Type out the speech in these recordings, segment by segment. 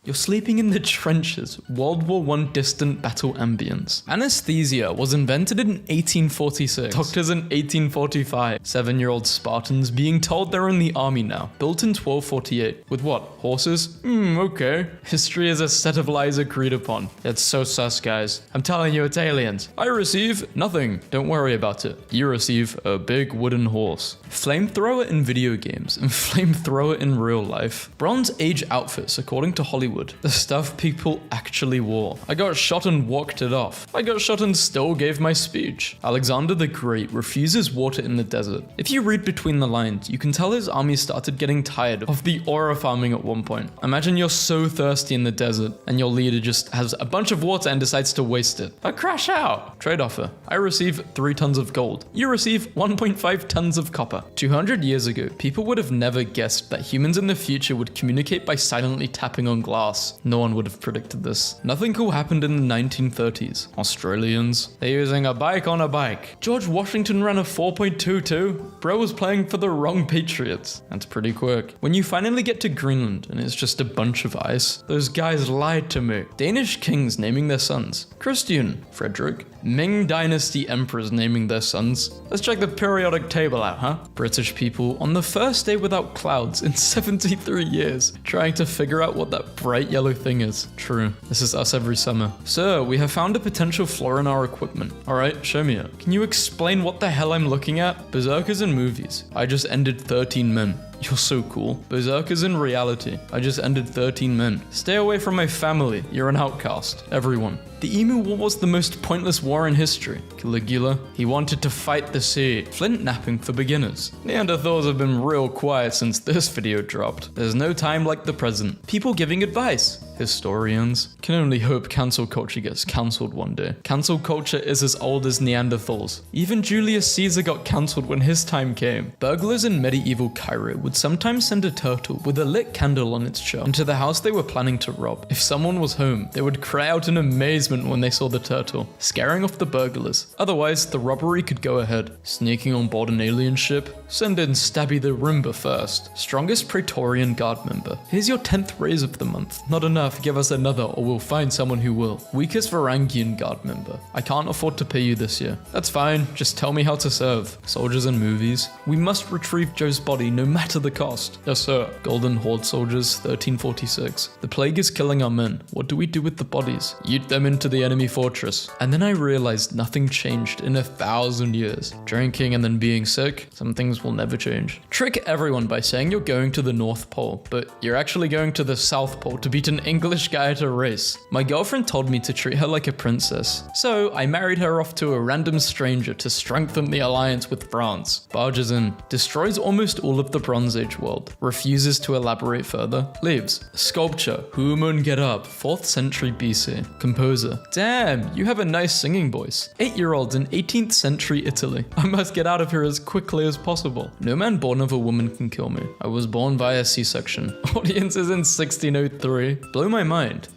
You're sleeping in the trenches, World War I distant battle ambience. Anesthesia was invented in 1846. Doctors in 1845. 7-year-old Spartans being told they're in the army now. Built in 1248. With what? Horses? Okay. History is a set of lies agreed upon. It's so sus, guys. I'm telling you, it's aliens. I receive nothing. Don't worry about it. You receive a big wooden horse. Flamethrower in video games and flamethrower in real life. Bronze Age outfits according to Hollywood. The stuff people actually wore. I got shot and walked it off. I got shot and still gave my speech. Alexander the Great refuses water in the desert. If you read between the lines, you can tell his army started getting tired of the aura farming at one point. Imagine you're so thirsty in the desert and your leader just has a bunch of water and decides to waste it. I crash out. Trade offer. I receive 3 tons of gold. You receive 1.5 tons of copper. 200 years ago, people would have never guessed that humans in the future would communicate by silently tapping on glass. No one would have predicted this. Nothing cool happened in the 1930s. Australians, they're using a bike on a bike. George Washington ran a 4.22. Bro was playing for the wrong Patriots. That's pretty quick. When you finally get to Greenland and it's just a bunch of ice, those guys lied to me. Danish kings naming their sons. Christian, Frederick. Ming Dynasty emperors naming their sons. Let's check the periodic table out, huh? British people on the first day without clouds in 73 years, trying to figure out what that bright yellow thing is. True. This is us every summer. Sir, we have found a potential flaw in our equipment. Alright, show me it. Can you explain what the hell I'm looking at? Berserkers in movies. I just ended 13 men. You're so cool. Berserkers in reality. I just ended 13 men. Stay away from my family. You're an outcast. Everyone. The Emu War was the most pointless war in history. Caligula, he wanted to fight the sea. Flint napping for beginners. Neanderthals have been real quiet since this video dropped. There's no time like the present. People giving advice. Historians. Can only hope cancel culture gets cancelled one day. Cancel culture is as old as Neanderthals. Even Julius Caesar got cancelled when his time came. Burglars in medieval Cairo would sometimes send a turtle with a lit candle on its shell into the house they were planning to rob. If someone was home, they would cry out in amazement when they saw the turtle, scaring off the burglars. Otherwise, the robbery could go ahead. Sneaking on board an alien ship? Send in Stabby the Roomba first. Strongest Praetorian Guard member. Here's your 10th raise of the month. Not enough, give us another or we'll find someone who will. Weakest Varangian Guard member. I can't afford to pay you this year. That's fine, just tell me how to serve. Soldiers in movies. We must retrieve Joe's body no matter the cost. Yes sir. Golden Horde soldiers, 1346. The plague is killing our men. What do we do with the bodies? Yeet them into the enemy fortress. And then I realized nothing changed in 1,000 years. Drinking and then being sick, some things will never change. Trick everyone by saying you're going to the North Pole, but you're actually going to the South Pole to beat an English guy at a race. My girlfriend told me to treat her like a princess, so I married her off to a random stranger to strengthen the alliance with France. Barges in, destroys almost all of the Bronze Age world, refuses to elaborate further, leaves. Sculpture, Human Get Up, 4th century BC. Composer, damn, you have a nice singing voice. 8-year-olds in 18th century Italy. I must get out of here as quickly as possible. No man born of a woman can kill me. I was born via C-section. Audiences in 1603. Blow my mind.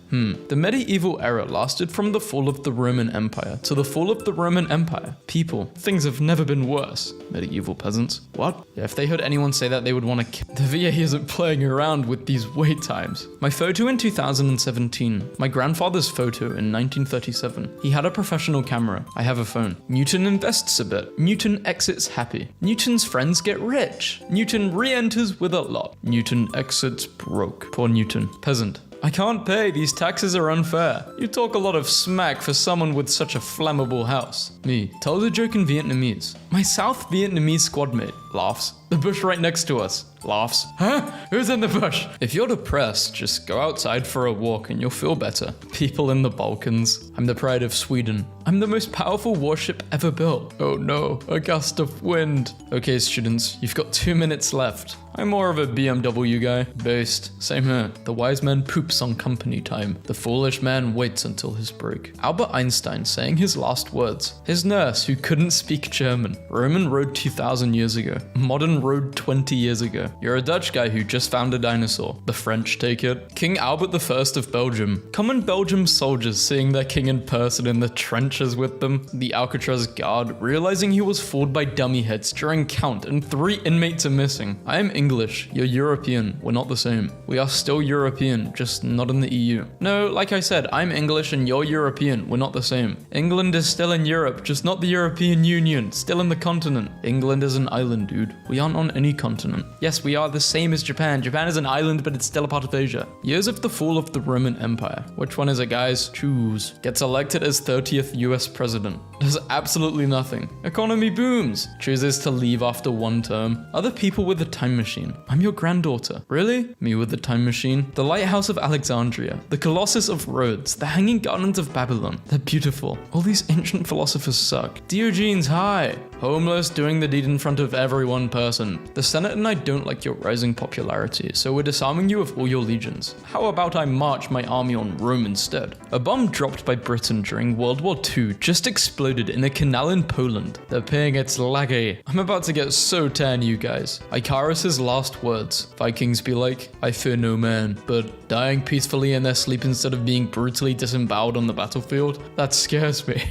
The medieval era lasted from the fall of the Roman Empire to the fall of the Roman Empire. People, things have never been worse. Medieval peasants. What? Yeah, if they heard anyone say that, they would want to kill. The VA isn't playing around with these wait times. My photo in 2017. My grandfather's photo in 1937. He had a professional camera. I have a phone. Newton invests a bit. Newton exits happy. Newton's friends get rich. Newton re-enters with a lot. Newton exits broke. Poor Newton. Peasant. I can't pay, these taxes are unfair. You talk a lot of smack for someone with such a flammable house. Me, tell the joke in Vietnamese. My South Vietnamese squad mate laughs. The bush right next to us laughs. Huh? Who's in the bush? If you're depressed, just go outside for a walk and you'll feel better. People in the Balkans. I'm the pride of Sweden. I'm the most powerful warship ever built. Oh no, a gust of wind. Okay, students, you've got 2 minutes left. I'm more of a BMW guy. Based. Same here. The wise man poops on company time. The foolish man waits until his break. Albert Einstein saying his last words. His nurse who couldn't speak German. Roman road 2,000 years ago. Modern road 20 years ago. You're a Dutch guy who just found a dinosaur. The French take it. King Albert I of Belgium. Common Belgium soldiers seeing their king in person in the trenches with them. The Alcatraz guard realizing he was fooled by dummy heads during count and 3 inmates are missing. I am English, you're European, we're not the same. We are still European, just not in the EU. No, like I said, I'm English and you're European, we're not the same. England is still in Europe, just not the European Union, still in the continent. England is an island, dude. We aren't on any continent. Yes, we are the same as Japan. Japan is an island, but it's still a part of Asia. Years of the fall of the Roman Empire. Which one is it, guys? Choose. Gets elected as 30th US president. Does absolutely nothing. Economy booms. Chooses to leave after one term. Other people with a time machine. I'm your granddaughter. Really? Me with the time machine? The Lighthouse of Alexandria. The Colossus of Rhodes. The Hanging Gardens of Babylon. They're beautiful. All these ancient philosophers suck. Diogenes, hi. Homeless, doing the deed in front of every one person. The Senate and I don't like your rising popularity, so we're disarming you of all your legions. How about I march my army on Rome instead? A bomb dropped by Britain during World War II just exploded in a canal in Poland. They're paying its laggy. I'm about to get so tan, you guys. Icarus's last words. Vikings be like, I fear no man, but dying peacefully in their sleep instead of being brutally disemboweled on the battlefield? That scares me.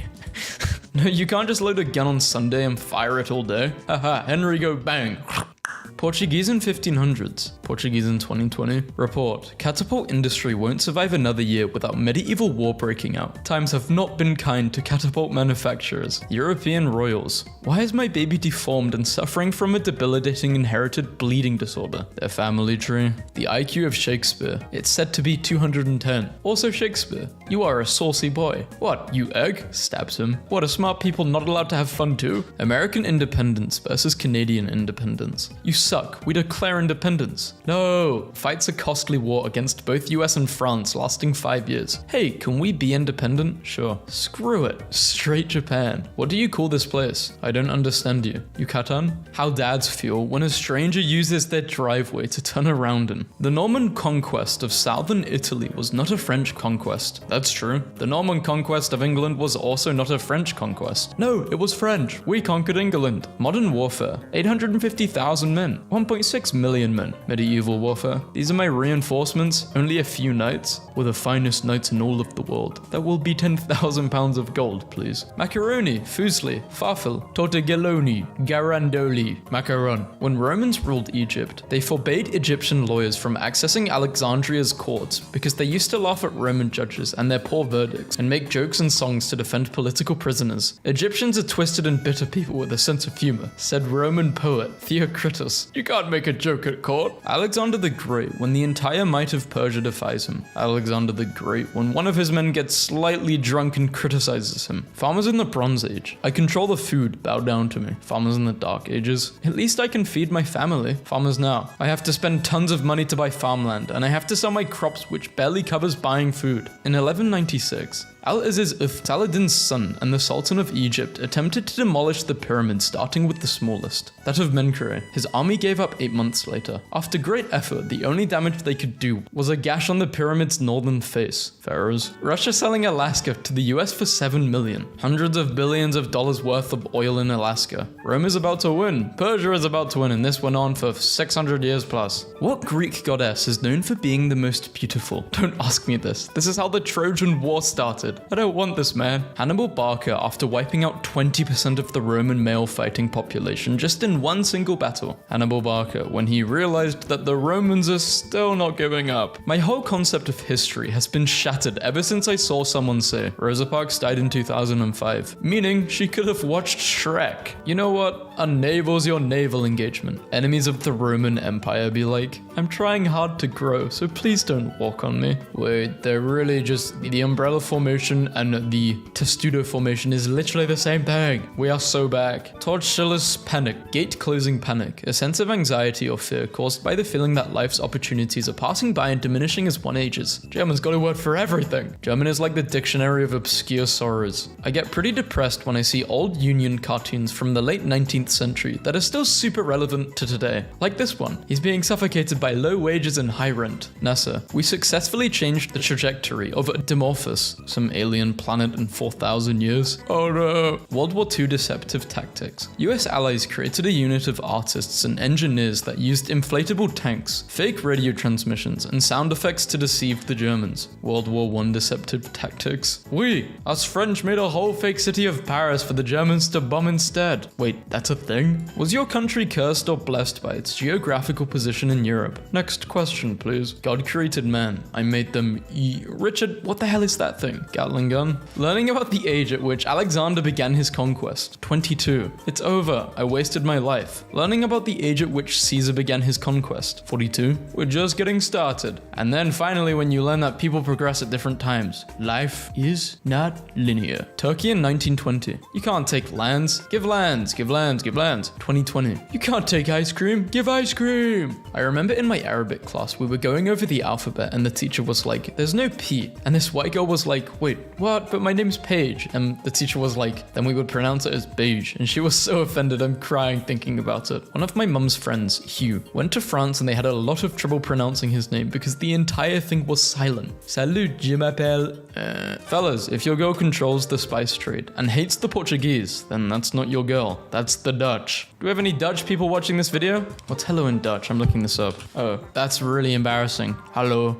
No, you can't just load a gun on Sunday and fire it all day. Haha, Henry go bang. Portuguese in 1500s, Portuguese in 2020. Report, catapult industry won't survive another year without medieval war breaking out. Times have not been kind to catapult manufacturers. European royals. Why is my baby deformed and suffering from a debilitating inherited bleeding disorder? Their family tree. The IQ of Shakespeare. It's said to be 210. Also Shakespeare. You are a saucy boy. What, you egg? Stabs him. What, are smart people not allowed to have fun too? American independence versus Canadian independence. You suck. We declare independence. No. Fights a costly war against both US and France lasting 5 years. Hey, can we be independent? Sure. Screw it. Straight Japan. What do you call this place? I don't understand you. Yucatan? How dads feel when a stranger uses their driveway to turn around in. The Norman conquest of southern Italy was not a French conquest. That's true. The Norman conquest of England was also not a French conquest. No, it was French. We conquered England. Modern warfare. 850,000 men. 1.6 million men. Medieval warfare. These are my reinforcements. Only a few knights. We're the finest knights in all of the world. That will be 10,000 pounds of gold, please. Macaroni, fusli, farfel, tortiglioni, garandoli, macaron. When Romans ruled Egypt, they forbade Egyptian lawyers from accessing Alexandria's courts because they used to laugh at Roman judges and their poor verdicts and make jokes and songs to defend political prisoners. Egyptians are twisted and bitter people with a sense of humor, said Roman poet Theocritus. You can't make a joke at court. Alexander the Great, when the entire might of Persia defies him. Alexander the Great, when one of his men gets slightly drunk and criticizes him. Farmers in the Bronze Age. I control the food, bow down to me. Farmers in the Dark Ages. At least I can feed my family. Farmers now. I have to spend tons of money to buy farmland, and I have to sell my crops which barely covers buying food. In 1196, Al-Aziz Uth, Saladin's son and the Sultan of Egypt, attempted to demolish the pyramids starting with the smallest, that of Menkaure. His army gave up 8 months later. After great effort, the only damage they could do was a gash on the pyramid's northern face. Pharaohs. Russia selling Alaska to the US for $7 million. Hundreds of billions of dollars worth of oil in Alaska. Rome is about to win. Persia is about to win, and this went on for 600 years plus. What Greek goddess is known for being the most beautiful? Don't ask me this. This is how the Trojan War started. I don't want this, man. Hannibal Barca, after wiping out 20% of the Roman male fighting population just in one single battle. Hannibal Barca, when he realized that the Romans are still not giving up. My whole concept of history has been shattered ever since I saw someone say Rosa Parks died in 2005, meaning she could have watched Shrek. You know what? Unnavel's your naval engagement. Enemies of the Roman Empire be like, I'm trying hard to grow, so please don't walk on me. Wait, they're really just the umbrella formation and the testudo formation is literally the same thing. We are so back. Todd Schiller's panic, gate closing panic, a sense of anxiety or fear caused by the feeling that life's opportunities are passing by and diminishing as one ages. German's got a word for everything. German is like the dictionary of obscure sorrows. I get pretty depressed when I see old Union cartoons from the late 19th century that are still super relevant to today. Like this one. He's being suffocated by low wages and high rent. NASA. We successfully changed the trajectory of Dimorphos, some alien planet in 4,000 years. Oh no. World War II deceptive tactics. US allies created a unit of artists and engineers that used inflatable tanks, fake radio transmissions, and sound effects to deceive the Germans. World War I deceptive tactics. Us French made a whole fake city of Paris for the Germans to bomb instead. Wait, that's a thing? Was your country cursed or blessed by its geographical position in Europe? Next question, please. God created man. I made them Richard, what the hell is that thing? Gatling gun? Learning about the age at which Alexander began his conquest. 22. It's over. I wasted my life. Learning about the age at which Caesar began his conquest. 42. We're just getting started. And then finally when you learn that people progress at different times. Life is not linear. Turkey in 1920. You can't take lands. Give lands. Give lands. Give lands. 2020. You can't take ice cream. Give ice cream. I remember in my Arabic class we were going over the alphabet and the teacher was like, there's no P. And this white girl was like, wait, what? But my name's Paige. And the teacher was like, then we would pronounce it as beige. And she was so offended. I'm crying thinking about it. One of my mum's friends, Hugh, went to France and they had a lot of trouble pronouncing his name because the entire thing was silent. Salut, je m'appelle. Fellas, if your girl controls the spice trade and hates the Portuguese, then that's not your girl. That's the Dutch. Do we have any Dutch people watching this video? What's hello in Dutch? I'm looking this up. Oh, that's really embarrassing. Hello.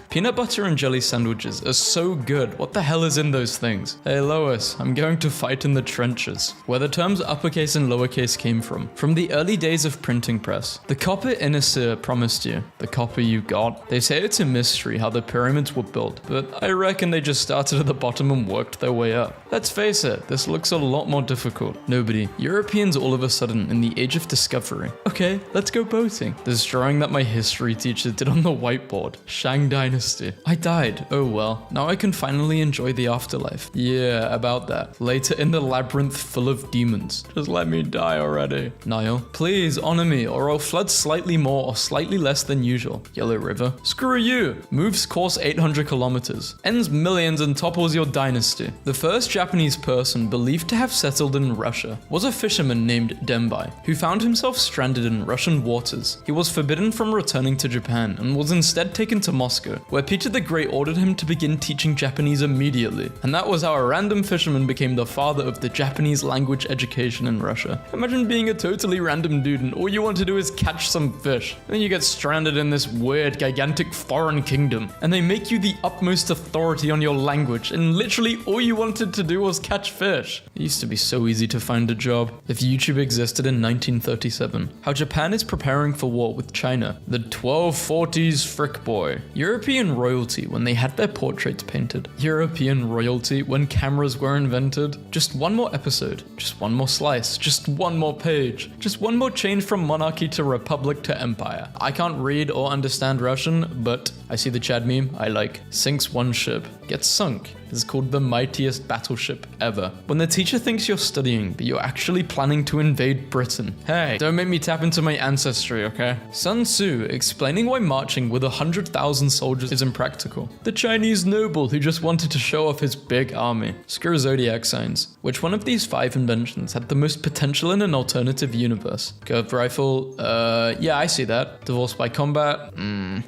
Peanut butter and jelly sandwiches are so good. What the hell is in those things? Hey Lois, I'm going to fight in the trenches. Where the terms uppercase and lowercase came from. From the early days of printing press. The copper Innisir promised you. The copper you got. They say it's a mystery how the pyramids were built, but I reckon they just started at the bottom and worked their way up. Let's face it, this looks a lot more difficult. Nobody. Europeans all of a sudden in the age of discovery. Okay, let's go boating. This drawing that my history teacher did on the whiteboard. Shang Dynasty. I died. Oh well. Now I can finally enjoy the afterlife. Yeah, about that. Later in the labyrinth full of demons. Just let me die already. Nile. Please honor me or I'll flood slightly more or slightly less than usual. Yellow River. Screw you. Moves course 800 kilometers. Ends millions and topples your dynasty. The first Japanese person believed to have settled in Russia was a fisherman named Dembai, who found himself stranded in Russian waters. He was forbidden from returning to Japan and was instead taken to Moscow, where Peter the Great ordered him to begin teaching Japanese immediately. And that was how a random fisherman became the father of the Japanese language education in Russia. Imagine being a totally random dude and all you want to do is catch some fish. And then you get stranded in this weird, gigantic foreign kingdom, and they make you the utmost authority on your language, and literally all you wanted to do was catch fish. It used to be so easy to find a job. If YouTube existed in 1937. How Japan is preparing for war with China. The 1240s frick boy. European royalty when they had their portraits painted. European royalty when cameras were invented. Just one more episode. Just one more slice. Just one more page. Just one more change from monarchy to republic to empire. I can't read or understand Russian, but I see the Chad meme I like. Sinks one ship. Gets sunk. Is called the mightiest battleship ever. When the teacher thinks you're studying, but you're actually planning to invade Britain. Hey, don't make me tap into my ancestry, okay? Sun Tzu explaining why marching with 100,000 soldiers is impractical. The Chinese noble who just wanted to show off his big army. Screw zodiac signs. Which one of these 5 inventions had the most potential in an alternative universe? Curved rifle, yeah, I see that. Divorced by combat,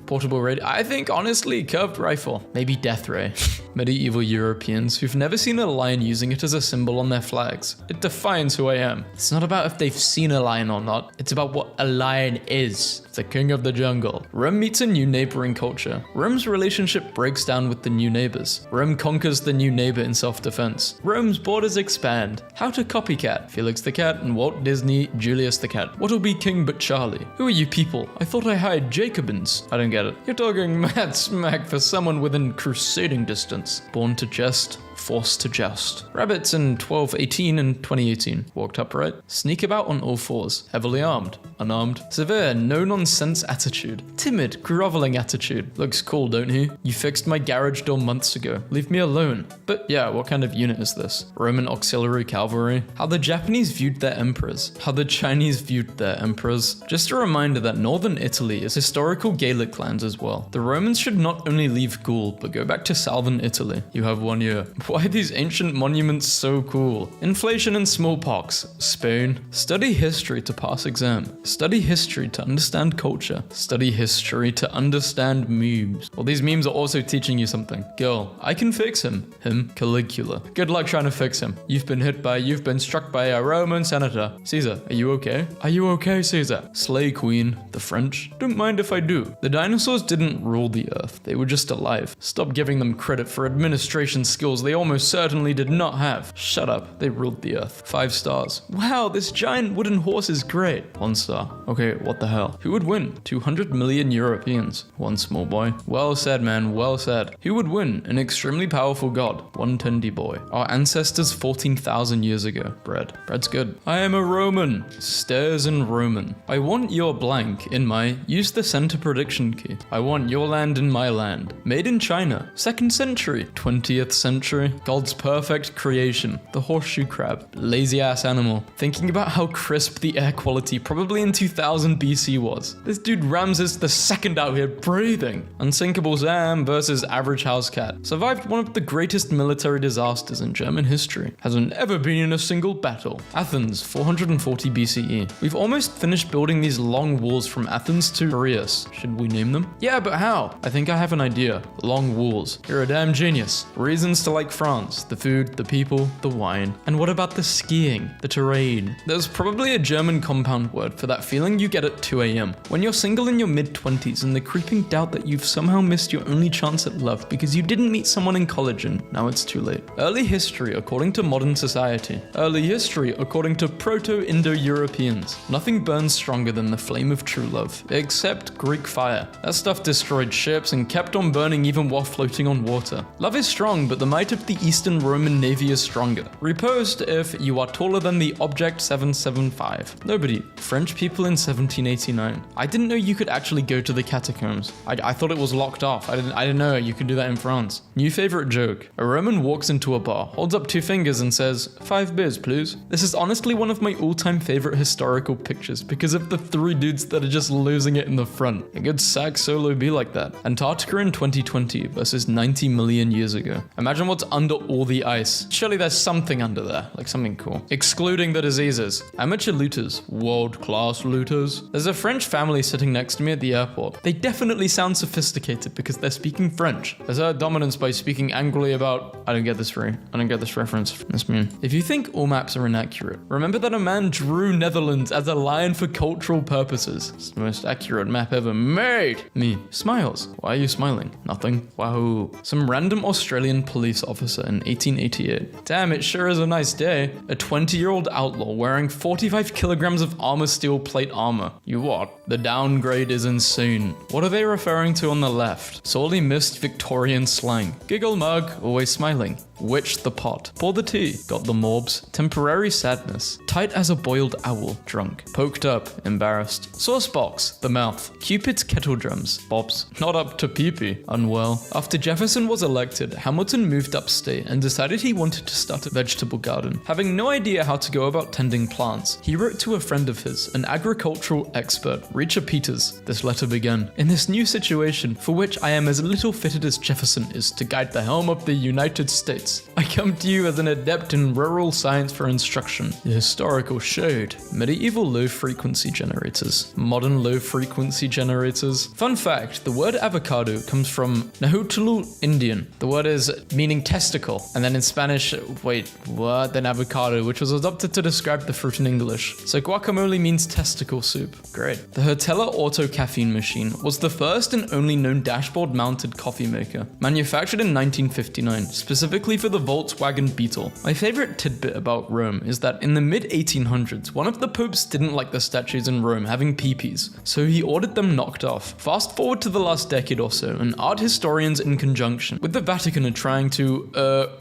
portable radio. I think honestly, curved rifle. Maybe death ray. Medieval Europeans who've never seen a lion using it as a symbol on their flags. It defines who I am. It's not about if they've seen a lion or not. It's about what a lion is. The king of the jungle. Rome meets a new neighboring culture. Rome's relationship breaks down with the new neighbors. Rome conquers the new neighbor in self-defense. Rome's borders expand. How to copycat. Felix the Cat and Walt Disney, Julius the Cat. What'll be king but Charlie? Who are you people? I thought I hired Jacobins. I don't get it. You're talking mad smack for someone within crusading distance. Born to jest, forced to joust. Rabbits in 1218 and 2018. Walked upright. Sneak about on all fours. Heavily armed. Unarmed. Severe, no-nonsense attitude. Timid, groveling attitude. Looks cool, don't he? You fixed my garage door months ago. Leave me alone. But yeah, what kind of unit is this? Roman auxiliary cavalry? How the Japanese viewed their emperors. How the Chinese viewed their emperors. Just a reminder that northern Italy is historical Gaelic lands as well. The Romans should not only leave Gaul, but go back to southern Italy. You have 1 year. Why are these ancient monuments so cool? Inflation and smallpox. Spain. Study history to pass exam. Study history to understand culture. Study history to understand memes. Well, these memes are also teaching you something. Girl, I can fix him. Him, Caligula. Good luck trying to fix him. You've been struck by a Roman senator. Caesar, are you okay? Are you okay, Caesar? Slay queen. The French. Don't mind if I do. The dinosaurs didn't rule the earth. They were just alive. Stop giving them credit for administration skills they almost certainly did not have. Shut up. They ruled the earth. 5 stars. Wow, this giant wooden horse is great. 1 star. Okay, what the hell? Who would win? 200 million Europeans. 1 small boy. Well said, man. Well said. Who would win? An extremely powerful god. 1 tendy boy. Our ancestors 14,000 years ago. Bread. Bread's good. I am a Roman. Stairs and Roman. I want your blank in my use the center prediction key. I want your land in my land. Made in China. 2nd century. 20th century. God's perfect creation. The horseshoe crab. Lazy ass animal. Thinking about how crisp the air quality probably in 2000 BC was. This dude Ramses II out here breathing. Unsinkable Sam versus average house cat. Survived one of the greatest military disasters in German history. Hasn't ever been in a single battle. Athens, 440 BCE. We've almost finished building these long walls from Athens to Piraeus. Should we name them? Yeah, but how? I think I have an idea. Long walls. You're a damn genius. Reasons to like France. The food, the people, the wine. And what about the skiing? The terrain? There's probably a German compound word for that feeling you get at 2 a.m. when you're single in your mid-20s and the creeping doubt that you've somehow missed your only chance at love because you didn't meet someone in college and now it's too late. Early history according to modern society. Early history according to Proto-Indo-Europeans. Nothing burns stronger than the flame of true love, except Greek fire. That stuff destroyed ships and kept on burning even while floating on water. Love is strong, but the might of the Eastern Roman Navy is stronger. Reposed if you are taller than the object 775. Nobody. French people in 1789. I didn't know you could actually go to the catacombs. I thought it was locked off. I didn't know you could do that in France. New favorite joke. A Roman walks into a bar, holds up 2 fingers and says, 5 beers, please. This is honestly one of my all-time favorite historical pictures because of the 3 dudes that are just losing it in the front. A good sack solo be like that. Antarctica in 2020 versus 90 million years ago. Imagine what's under all the ice. Surely there's something under there, like something cool. Excluding the diseases. Amateur looters. World-class looters. There's a French family sitting next to me at the airport. They definitely sound sophisticated because they're speaking French. Assert dominance by speaking angrily about... I don't get this reference. That's mean. If you think all maps are inaccurate, remember that a man drew Netherlands as a lion for cultural purposes. It's the most accurate map ever made. Me. Smiles. Why are you smiling? Nothing. Wow. Some random Australian police officer in 1888. Damn, it sure is a nice day. A 20-year-old outlaw wearing 45 kilograms of armor steel plate armor. You what? The downgrade is insane. What are they referring to on the left? Sorely missed Victorian slang. Giggle mug, always smiling. Witch the pot. Pour the tea. Got the morbs. Temporary sadness. Tight as a boiled owl. Drunk. Poked up. Embarrassed. Sauce box. The mouth. Cupid's kettle drums. Bobs. Not up to pee-pee. Unwell. After Jefferson was elected, Hamilton moved upstate and decided he wanted to start a vegetable garden. Having no idea how to go about tending plants, he wrote to a friend of his, an agricultural expert, Richard Peters. This letter began, "In this new situation, for which I am as little fitted as Jefferson is to guide the helm of the United States, I come to you as an adept in rural science for instruction. The historical shade. Medieval low-frequency generators. Modern low-frequency generators. Fun fact, the word avocado comes from Nahuatl Indian. The word is meaning testicle, and then in Spanish, then avocado, which was adopted to describe the fruit in English. So guacamole means testicle soup. Great. The Hertella Auto Caffeine Machine was the first and only known dashboard-mounted coffee maker. Manufactured in 1959, specifically for the Volkswagen Beetle. My favorite tidbit about Rome is that in the mid-1800s, one of the popes didn't like the statues in Rome having peepees, so he ordered them knocked off. Fast forward to the last decade or so, and art historians in conjunction with the Vatican are trying to,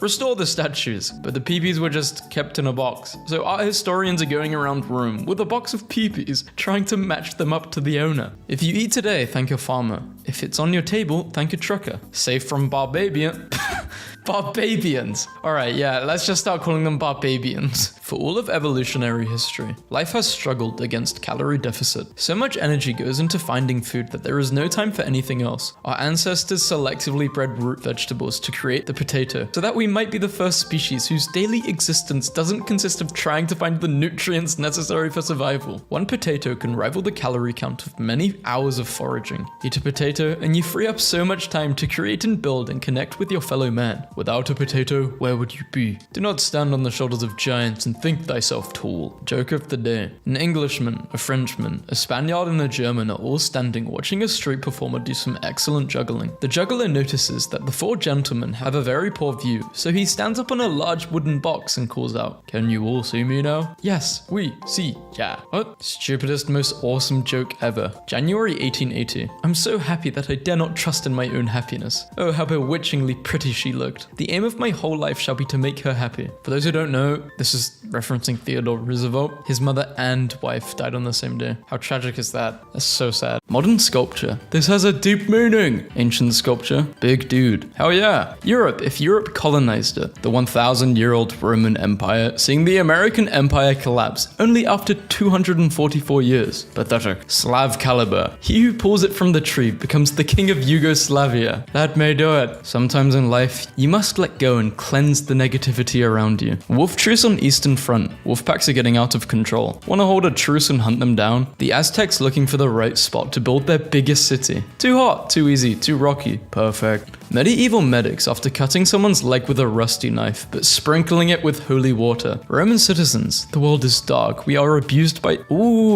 restore the statues, but the peepees were just kept in a box. So art historians are going around Rome with a box of peepees, trying to match them up to the owner. If you eat today, thank your farmer. If it's on your table, thank a trucker. Safe from Barbabia. Barbabians. Alright, yeah, let's just start calling them Barbabians. For all of evolutionary history, life has struggled against calorie deficit. So much energy goes into finding food that there is no time for anything else. Our ancestors selectively bred root vegetables to create the potato, so that we might be the first species whose daily existence doesn't consist of trying to find the nutrients necessary for survival. One potato can rival the calorie count of many hours of foraging. Eat a potato and you free up so much time to create and build and connect with your fellow man. Without a potato, where would you be? Do not stand on the shoulders of giants and think thyself tall. Joke of the day. An Englishman, a Frenchman, a Spaniard and a German are all standing watching a street performer do some excellent juggling. The juggler notices that the four gentlemen have a very poor view, so he stands up on a large wooden box and calls out, "Can you all see me now?" "Yes, we see, yeah." What? Stupidest, most awesome joke ever. January 1880. I'm so happy that I dare not trust in my own happiness. Oh, how bewitchingly pretty she looked. The aim of my whole life shall be to make her happy. For those who don't know, this is referencing Theodore Roosevelt. His mother and wife died on the same day. How tragic is that? That's so sad. Modern sculpture. This has a deep meaning. Ancient sculpture. Big dude. Hell yeah. Europe, if Europe colonized it. The 1,000-year-old Roman Empire, seeing the American Empire collapse only after 244 years. Pathetic. Slav caliber. He who pulls it from the tree becomes the king of Yugoslavia. That may do it. Sometimes in life, you must let go and cleanse the negativity around you. Wolf truce on Eastern Front. Wolf packs are getting out of control. Want to hold a truce and hunt them down? The Aztecs looking for the right spot to build their biggest city. Too hot, too easy, too rocky. Perfect. Medieval medics after cutting someone's leg with a rusty knife, but sprinkling it with holy water. Roman citizens, the world is dark. We are abused by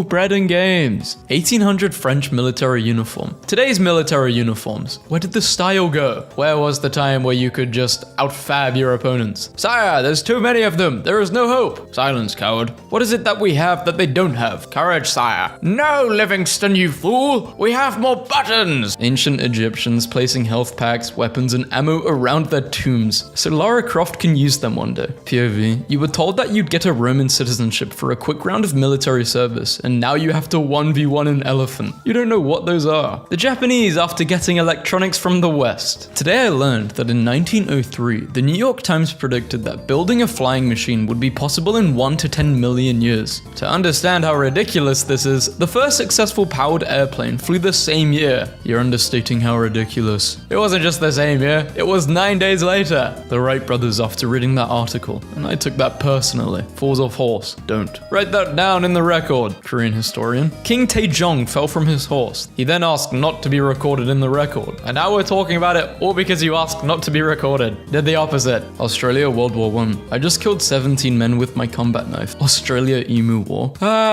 bread and games. 1800 French military uniform. Today's military uniforms. Where did the style go? Where was the time where you could just outfab your opponents? Sire, there's too many of them. There is no hope. Silence, coward. What is it that we have that they don't have? Courage, sire. No, Livingston, you fool. We have more buttons. Ancient Egyptians placing health packs, weapons and ammo around their tombs, so Lara Croft can use them one day. POV, you were told that you'd get a Roman citizenship for a quick round of military service, and now you have to 1v1 an elephant. You don't know what those are. The Japanese after getting electronics from the West. Today I learned that in 1903, the New York Times predicted that building a flying machine would be possible in 1 to 10 million years. To understand how ridiculous this is, the first successful powered airplane flew the same year. You're understating how ridiculous. It wasn't just the same year, it was 9 days later. The Wright brothers after reading that article, and I took that personally. Falls off horse, don't. Write that down in the record. Korean historian. King Taejong fell from his horse. He then asked not to be recorded in the record. And now we're talking about it all because you asked not to be recorded. Did the opposite. Australia, World War I. I just killed 17 men with my combat knife. Australia, Emu War.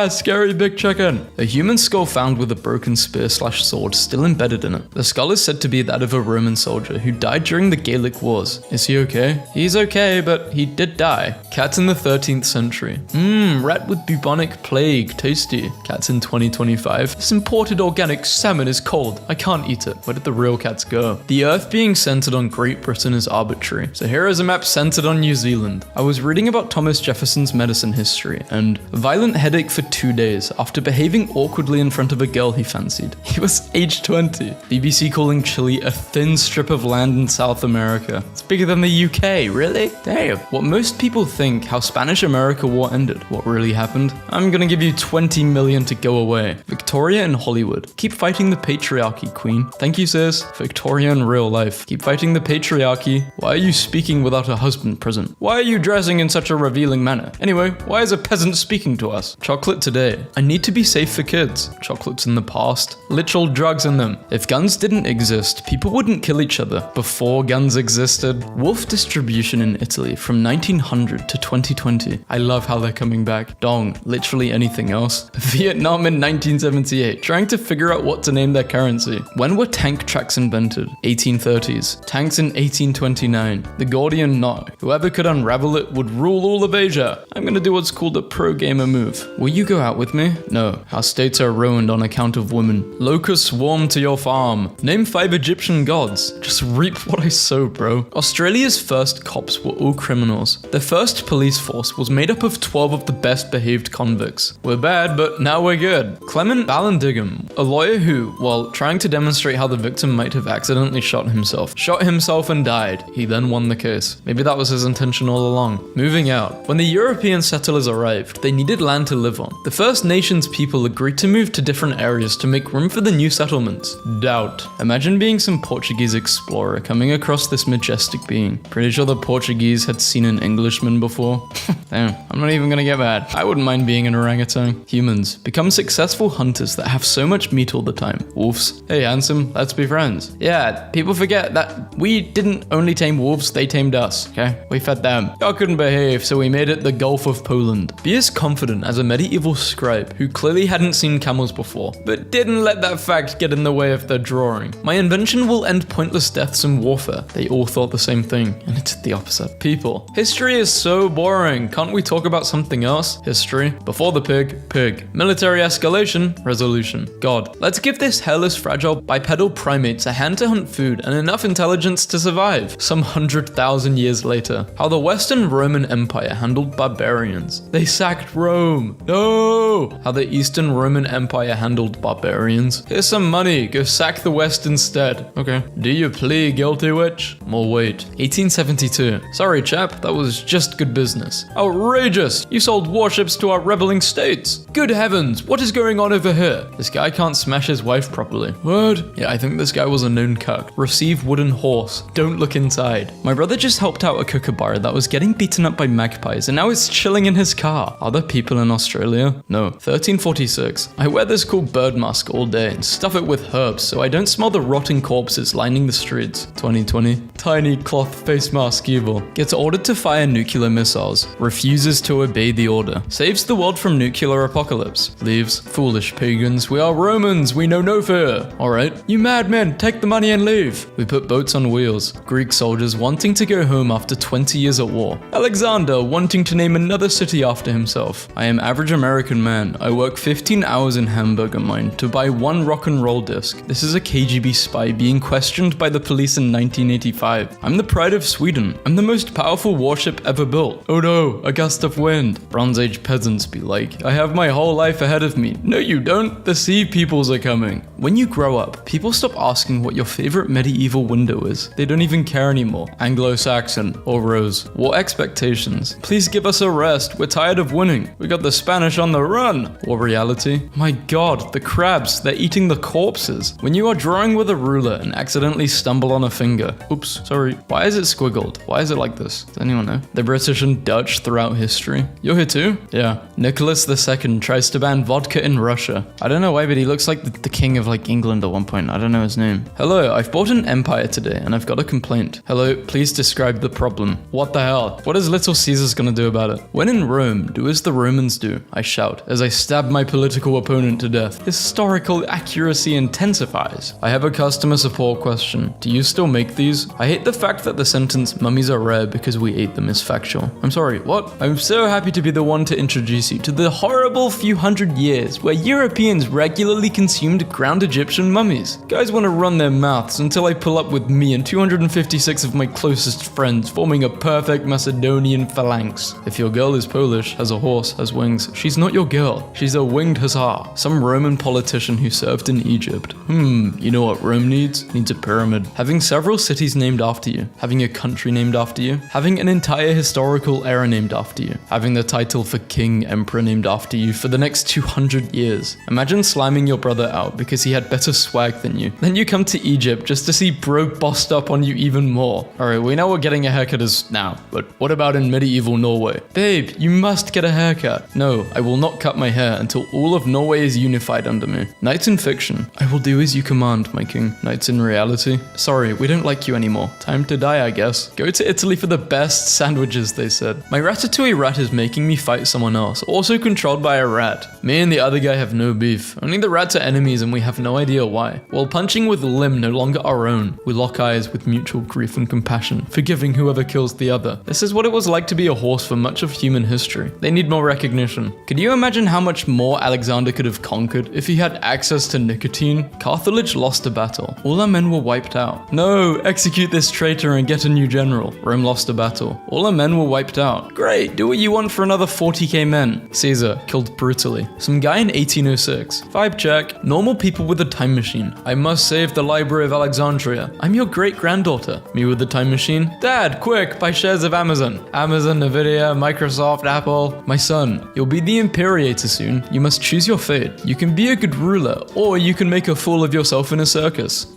Scary big chicken. A human skull found with a broken spear/sword still embedded in it. The skull is said to be that of a Roman soldier who died during the Gaelic Wars. Is he okay? He's okay, but he did die. Cats in the 13th century. Rat with bubonic plague. Tasty. Cats in 2025. This imported organic salmon is cold. I can't eat it. Where did the real cats go? The Earth being centered on Great Britain is arbitrary. So here is a map centered on New Zealand. I was reading about Thomas Jefferson's medicine history and violent headache for 2 days after behaving awkwardly in front of a girl he fancied. He was age 20. BBC calling Chile a thin strip of land in South America. It's bigger than the UK, really? Damn. What most people think how Spanish-America War ended, what really happened? I'm gonna give you 20 million to go away. Victoria in Hollywood. Keep fighting the patriarchy, queen. Thank you, sis. Victoria in real life. Keep fighting the patriarchy. Why are you speaking without a husband present? Why are you dressing in such a revealing manner? Anyway, why is a peasant speaking to us? Chocolate today. I need to be safe for kids. Chocolates in the past. Literal drugs in them. If guns didn't exist, people wouldn't kill each other. Before guns existed. Wolf distribution in Italy from 1900 to 2020. I love how they're coming back. Dong. Literally anything else. Vietnam in 1978. Trying to figure out what to name their currency. When were tank tracks invented? 1830s. Tanks in 1829. The Gordian knot. Whoever could unravel it would rule all of Asia. I'm gonna do what's called a pro-gamer move. Will you go out with me? No. Our states are ruined on account of women. Locusts swarm to your farm. Name 5 Egyptian gods. Just reap what I sow, bro. Australia's first cops were all criminals. Their first police force was made up of 12 of the best behaved convicts. We're bad, but now we're good. Clement Vallandigham, a lawyer who, while trying to demonstrate how the victim might have accidentally shot himself and died. He then won the case. Maybe that was his intention all along. Moving out. When the European settlers arrived, they needed land to live on. The First Nations people agreed to move to different areas to make room for the new settlements. Doubt. Imagine being some Portuguese explorer coming across this majestic being. Pretty sure the Portuguese had seen an Englishman before. Damn, I'm not even gonna get mad. I wouldn't mind being an orangutan. Humans become successful hunters that have so much meat all the time. Wolves. Hey, handsome, let's be friends. Yeah, people forget that we didn't only tame wolves, they tamed us, okay? We fed them. Y'all couldn't behave, so we made it the Gulf of Poland. Be as confident as a medieval scribe who clearly hadn't seen camels before, but didn't let that fact get in the way of their drawing. My invention will end pointless deaths and warfare. They all thought the same thing, and it's the opposite. People. History is so boring. Can't we talk about something else? History. Before the pig, pig. Military escalation, resolution. God. Let's give this hairless, fragile, bipedal primates a hand to hunt food and enough intelligence to survive. Some 100,000 years later. How the Western Roman Empire handled barbarians. They sacked Rome. No! How the Eastern Roman Empire handled barbarians. Here's some money. Go sack the West instead. Okay. Do you plead guilty, witch? More weight. 1872. Sorry, chap. That was just good business. Outrageous! You sold warships to our rebelling states. Good heavens, what is going on over here? This guy can't smash his wife properly. What? Yeah, I think this guy was a known cuck. Receive wooden horse. Don't look inside. My brother just helped out a kookaburra that was getting beaten up by magpies and now it's chilling in his car. Are there people in Australia? No. 1346. I wear this cool bird mask all day and stuff it with herbs so I don't smell the rotting corpses lining the streets. 2020. Tiny cloth face mask evil. Gets ordered to fire nuclear missiles. Refuses to obey the order. Saves the world from nuclear apocalypse. Leaves. Foolish pagans. We are Romans. We know no fear. Alright. You madmen, take the money and leave. We put boats on wheels. Greek soldiers wanting to go home after 20 years at war. Alexander wanting to name another city after himself. I am average American man. I work 15 hours in Hamburger Mine to buy one rock and roll disc. This is a KGB spy being questioned by the police in 1985. I'm the pride of Sweden. I'm the most powerful warship ever built. Oh no, a gust of wind. Bronze Age peasants be like, I have my whole life ahead of me. No you don't. The sea peoples are coming. When you grow up, people stop asking what your favorite medieval window is. They don't even care anymore. Anglo-Saxon or Rose. What expectations? Please give us a rest. We're tired of winning. We got the Spanish on the run. Or reality? My god, the crabs, they're eating the corpses. When you are drawing with a ruler and accidentally stumble on a finger. Oops, sorry. Why is it squiggled? Why is it like this? Does anyone know? The British and Dutch throughout history. You're here too? Yeah. Nicholas II tries to ban vodka in Russia. I don't know why, but he looks like the king of like England at one point. I don't know his name. Hello, I've bought an Empire today and I've got a complaint. Hello, please describe the problem. What the hell? What is Little Caesar's gonna do about it? When in Rome, do as the Romans do. I shout as I stab my political opponent to death. Historical accuracy intensifies. I have a customer support question. Do you still make these? I hate the fact that the sentence mummies are rare because we ate them is factual. I'm sorry, what? I'm so happy to be the one to introduce you to the horrible few hundred years where Europeans regularly consumed ground Egyptian mummies. Guys want to run their mouths until I pull up with me and 256 of my closest friends forming a perfect Macedonian phalanx. If your girl is Polish, has a horse, has wings, she's not your girl. She's a winged hussar. Some Roman politician who served in Egypt. You know what Rome needs? Needs a pyramid. Having several cities named after you. Having a country named after you. Having an entire historical era named after you. Having the title for king, emperor named after you for the next 200 years. Imagine slamming your brother out because he had better swag than you. Then you come to Egypt just to see bro bossed up on you even more. Alright, we know we're getting a haircut as now, but what about in medieval Norway? Babe, you must get a haircut. No, I will not cut my hair until all of Norway is unified under me. Knights in fiction. I will do as you command, my king. Knights in reality. Sorry, we don't like you anymore. Time to die, I guess. Go to Italy for the best sandwiches, they said. My ratatouille rat is making me fight someone else, also controlled by a rat. Me and the other guy have no beef. Only the rats are enemies and we have no idea why. While punching with a limb no longer our own, we lock eyes with mutual grief and compassion, forgiving whoever kills the other. This is what it was like to be a horse for much of human history. They need more recognition. Could you imagine how much more Alexander could have conquered if he had access to nicotine? Carthage lost a battle. All our men were wiped out. No, execute this traitor and get a new general. Rome lost a battle. All our men were wiped out. Great, do what you want for another 40k men. Caesar, killed brutally. Some guy in 1806. Vibe check. Normal people with a time machine. I must save the Library of Alexandria. I'm your great-granddaughter. Me with the time machine? Dad, quick, buy shares of Amazon. Amazon, Nvidia, Microsoft, Apple. My son, you'll be the Imperator soon. You must choose your fate. You can be a good ruler, or you can make a fool of yourself in a circus.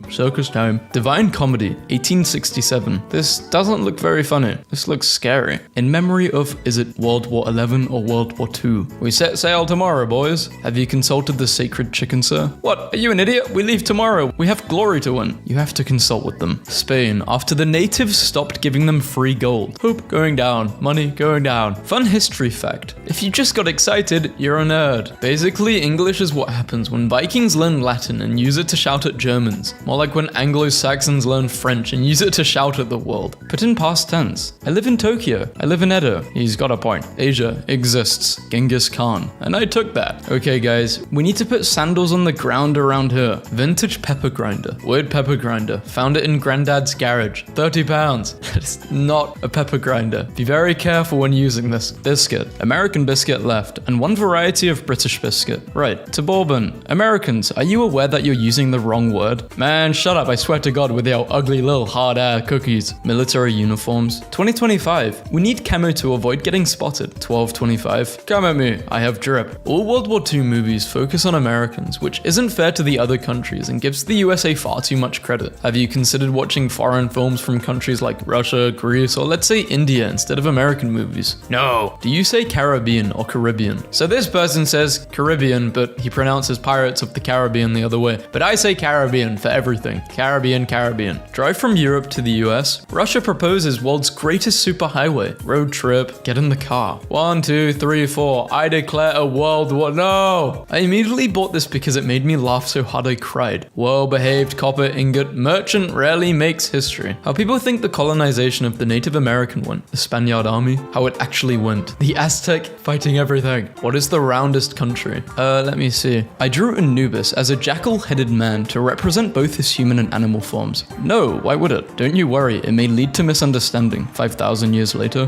Circus time. Divine Comedy, 1867. This doesn't look very funny. This looks scary. In memory of, is it World War XI or World War II? We set sail tomorrow, boys. Have you consulted the sacred chicken, sir? What? Are you an idiot? We leave tomorrow. We have glory to win. You have to consult with them. Spain, after the natives stopped giving them free gold. Hope going down. Money going down. Fun history fact. If you just got excited, you're a nerd. Basically, English is what happens when Vikings learn Latin and use it to shout at Germans. More like when Anglo-Saxons learn French and use it to shout at the world. But in past tense. I live in Tokyo. I live in Edo. He's got a point. Asia exists. Genghis Khan. And I took that. Okay, guys. We need to put sandals on the ground around here. Vintage pepper grinder. Weird pepper grinder. Found it in Granddad's garage. £30. It's not a pepper grinder. Be very careful when using this. Biscuit. American biscuit left. And one variety of British biscuit. Right. To Bourbon. Americans, are you aware that you're using the wrong word? Man, shut up. I swear to God with your ugly little hard air cookies. Military uniforms. 2025. We need camo to avoid getting spotted. 1225. Come at me. I have drip. All World War II movies focus on Americans, which isn't fair to the other countries and gives the USA far too much credit. Have you considered watching foreign films from countries like Russia, Greece, or let's say India instead of American movies? No. Do you say Caribbean or Caribbean? So this person says Caribbean, but he pronounces Pirates of the Caribbean the other way. But I say Caribbean for everything. Caribbean, Caribbean. Drive from Europe to the US. Russia proposes world's greatest superhighway. Road trip. Get in the car. 1, 2, 3, 4. I declare a world war. No! I immediately bought this because it made me laugh so hard I cried. Well-behaved copper ingot merchant rarely makes history. How people think the colonization of the Native American went. The Spaniard army. How it actually went. The Aztec fighting everything. What is the roundest country? Let me see. I drew Anubis as a jackal-headed man to represent both his human and animal forms. No, why would it? Don't you worry, it may lead to misunderstanding. 5,000 years later.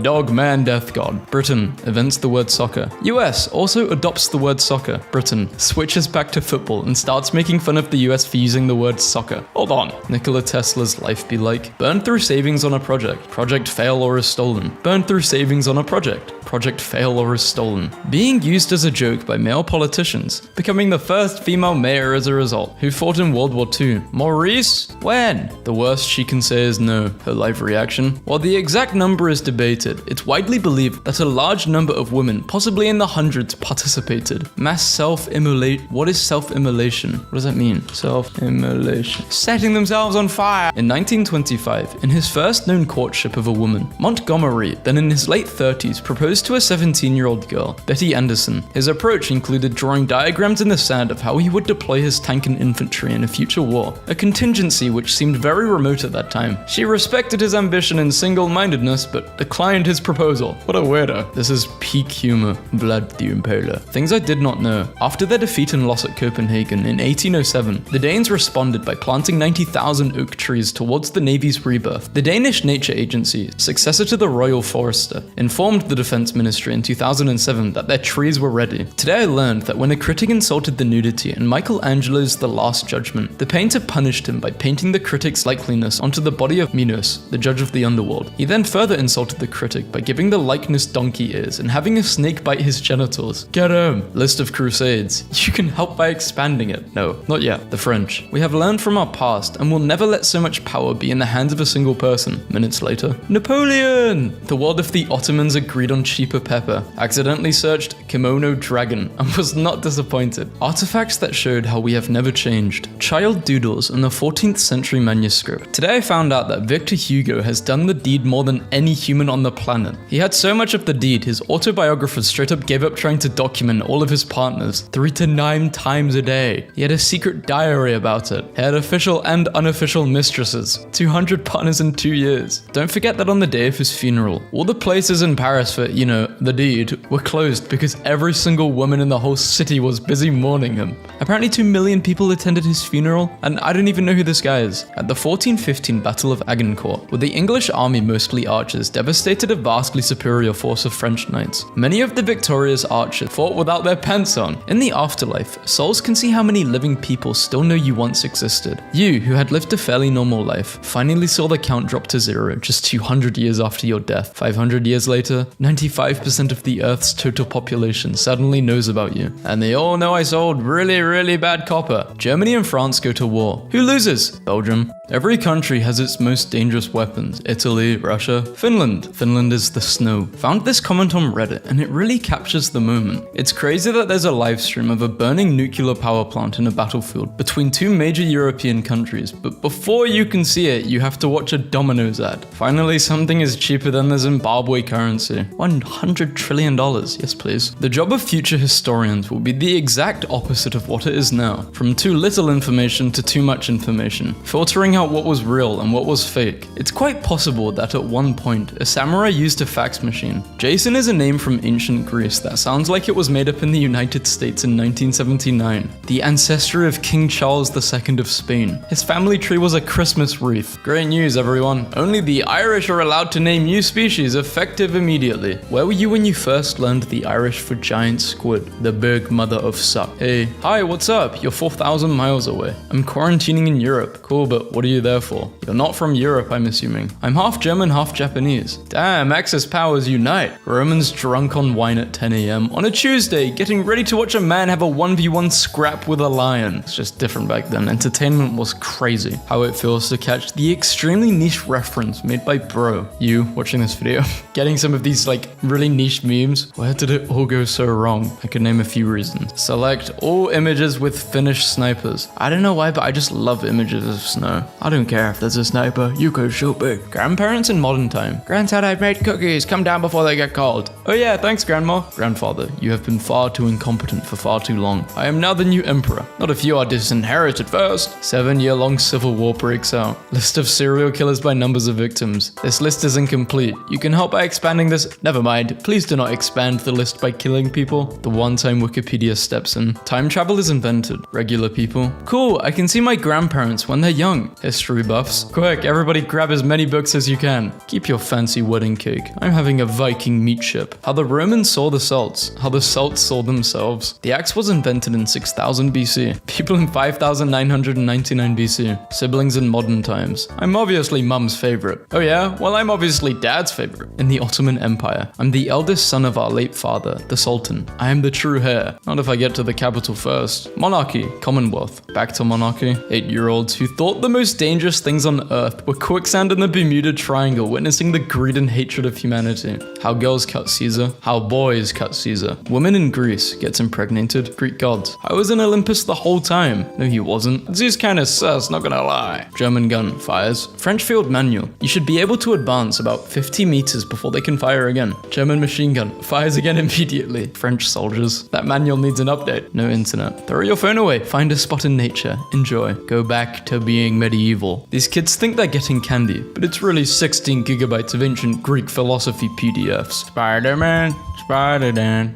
Dog, man, death god. Britain invents the word soccer. US also adopts the word soccer. Britain switches back to football and starts making fun of the US for using the word soccer. Hold on. Nikola Tesla's life be like? Burned through savings on a project. Project fail or is stolen. Burned through savings on a project. Project fail or is stolen. Being used as a joke by male politicians. Becoming the first female mayor as a result. Who fought in World War II? Maurice? When? The worst she can say is no. Her live reaction? While the exact number is debated, it's widely believed that a large number of women, possibly in the hundreds, participated. Mass self-immolate. What is self-immolation? What does that mean? Self-immolation. Setting themselves on fire. In 1925, in his first known courtship of a woman, Montgomery, then in his late 30s, proposed to a 17-year-old girl, Betty Anderson. His approach included drawing diagrams in the sand of how he would deploy his tank and infantry in a future war, a contingency which seemed very remote at that time. She respected his ambition and single-mindedness, but declined his proposal. What a weirdo. This is peak humor. Vlad the Impaler. Things I did not know. After their defeat and loss at Copenhagen in 1807, the Danes responded by planting 90,000 oak trees towards the Navy's rebirth. The Danish Nature Agency, successor to the Royal Forester, informed the Defense Ministry in 2007 that their trees were ready. Today I learned that when a critic insulted the nudity in Michelangelo's The Last Judgment, the painter punished him by painting the critic's likeness onto the body of Minos, the judge of the underworld. He then further insulted the critic by giving the likeness donkey ears and having a snake bite his genitals. Get him! List of crusades. You can help by expanding it. No, not yet. The French. We have learned from our past and will never let so much power be in the hands of a single person. Minutes later. Napoleon! The world of the Ottomans agreed on cheaper pepper, accidentally searched kimono dragon, and was not disappointed. Artifacts that showed how we have never changed. Child doodles in the 14th century manuscript. Today I found out that Victor Hugo has done the deed more than any human on the planet. He had so much of the deed, his autobiographers straight up gave up trying to document all of his partners 3 to 9 times a day. He had a secret diary about it. He had official and unofficial mistresses. 200 partners in 2 years. Don't forget that on the day of his funeral, all the places in Paris for, the deed, were closed because every single woman in the whole city was busy mourning him. Apparently 2 million people attended his funeral, and I don't even know who this guy is. At the 1415 Battle of Agincourt, where the English army, mostly archers, devastated a vastly superior force of French knights, many of the victorious archers fought without their pants on. In the afterlife, souls can see how many living people still know you once existed. You, who had lived a fairly normal life, finally saw the count drop to 0 just 200 years after your death. 500 years later, 95% of the Earth's total population suddenly knows about you. And they all know I sold really bad copper. Germany and France go to war. Who loses? Belgium. Every country has its most dangerous weapons. Italy, Russia, Finland. Finland is the snow. Found this comment on Reddit and it really captures the moment. It's crazy that there's a live stream of a burning nuclear power plant in a battlefield between 2 major European countries, but before you can see it, you have to watch a Domino's ad. Finally, something is cheaper than the Zimbabwe currency. $100 trillion, yes please. The job of future historians will be the exact opposite of what it is now. From too little information to too much information, filtering out what was real and what was fake. It's quite possible that at one point, a samurai used a fax machine. Jason is a name from ancient Greece that sounds like it was made up in the United States in 1979. The ancestry of King Charles II of Spain. His family tree was a Christmas wreath. Great news, everyone. Only the Irish are allowed to name new species effective immediately. Where were you when you first learned the Irish for giant squid? The big mother of suck. Hey, hi, what's up? You're 4,000 miles away. I'm quarantining in Europe. Cool, but what are you there for? You're not from Europe, I'm assuming. I'm half German, half Japanese. Damn, Axis powers unite. Romans drunk on wine at 10 AM on a Tuesday, getting ready to watch a man have a 1v1 scrap with a lion. It's just different back then. Entertainment was crazy. How it feels to catch the extremely niche reference made by Bro. You watching this video, getting some of these really niche memes. Where did it all go so wrong? I could name a few reasons. Select all images with Finnish snipers. I don't know why, but I just love images of snow. I don't care if there's a sniper, you can shoot me. Grandparents in modern time. Granddad, I've made cookies, come down before they get cold. Oh yeah, thanks grandma. Grandfather, you have been far too incompetent for far too long. I am now the new emperor. Not if you are disinherited first. 7-year-long civil war breaks out. List of serial killers by numbers of victims. This list is incomplete. You can help by expanding this. Never mind, please do not expand the list by killing people. The one time Wikipedia steps in. Time travel is invented. Regular people. Cool, I can see my grandparents when they're young. History buffs. Quick, everybody grab as many books as you can. Keep your fancy wedding cake. I'm having a Viking meat ship. How the Romans saw the Celts. How the Celts saw themselves. The axe was invented in 6000 BC. People in 5999 BC. Siblings in modern times. I'm obviously mum's favorite. Oh yeah? Well, I'm obviously dad's favorite. In the Ottoman Empire, I'm the eldest son of our late father, the Sultan. I am the true heir. Not if I get to the capital first. Monarchy. Commonwealth. Back to monarchy. 8-year-olds who thought the most dangerous things on Earth were quicksand and the Bermuda Triangle, witnessing the greed and hatred of humanity. How girls cut Caesar. How boys cut Caesar. Woman in Greece gets impregnated. Greek gods. I was in Olympus the whole time. No, he wasn't. Zeus kinda sus, not gonna lie. German gun fires. French field manual. You should be able to advance about 50 meters before they can fire again. German machine gun fires again immediately. French soldiers. That manual needs an update. No internet. Throw your phone away. Find a spot in nature. Enjoy. Go back to being medieval. These kids think they're getting candy, but it's really 16 gigabytes of ancient Greek philosophy PDFs. Spider-Man. Spider-Man.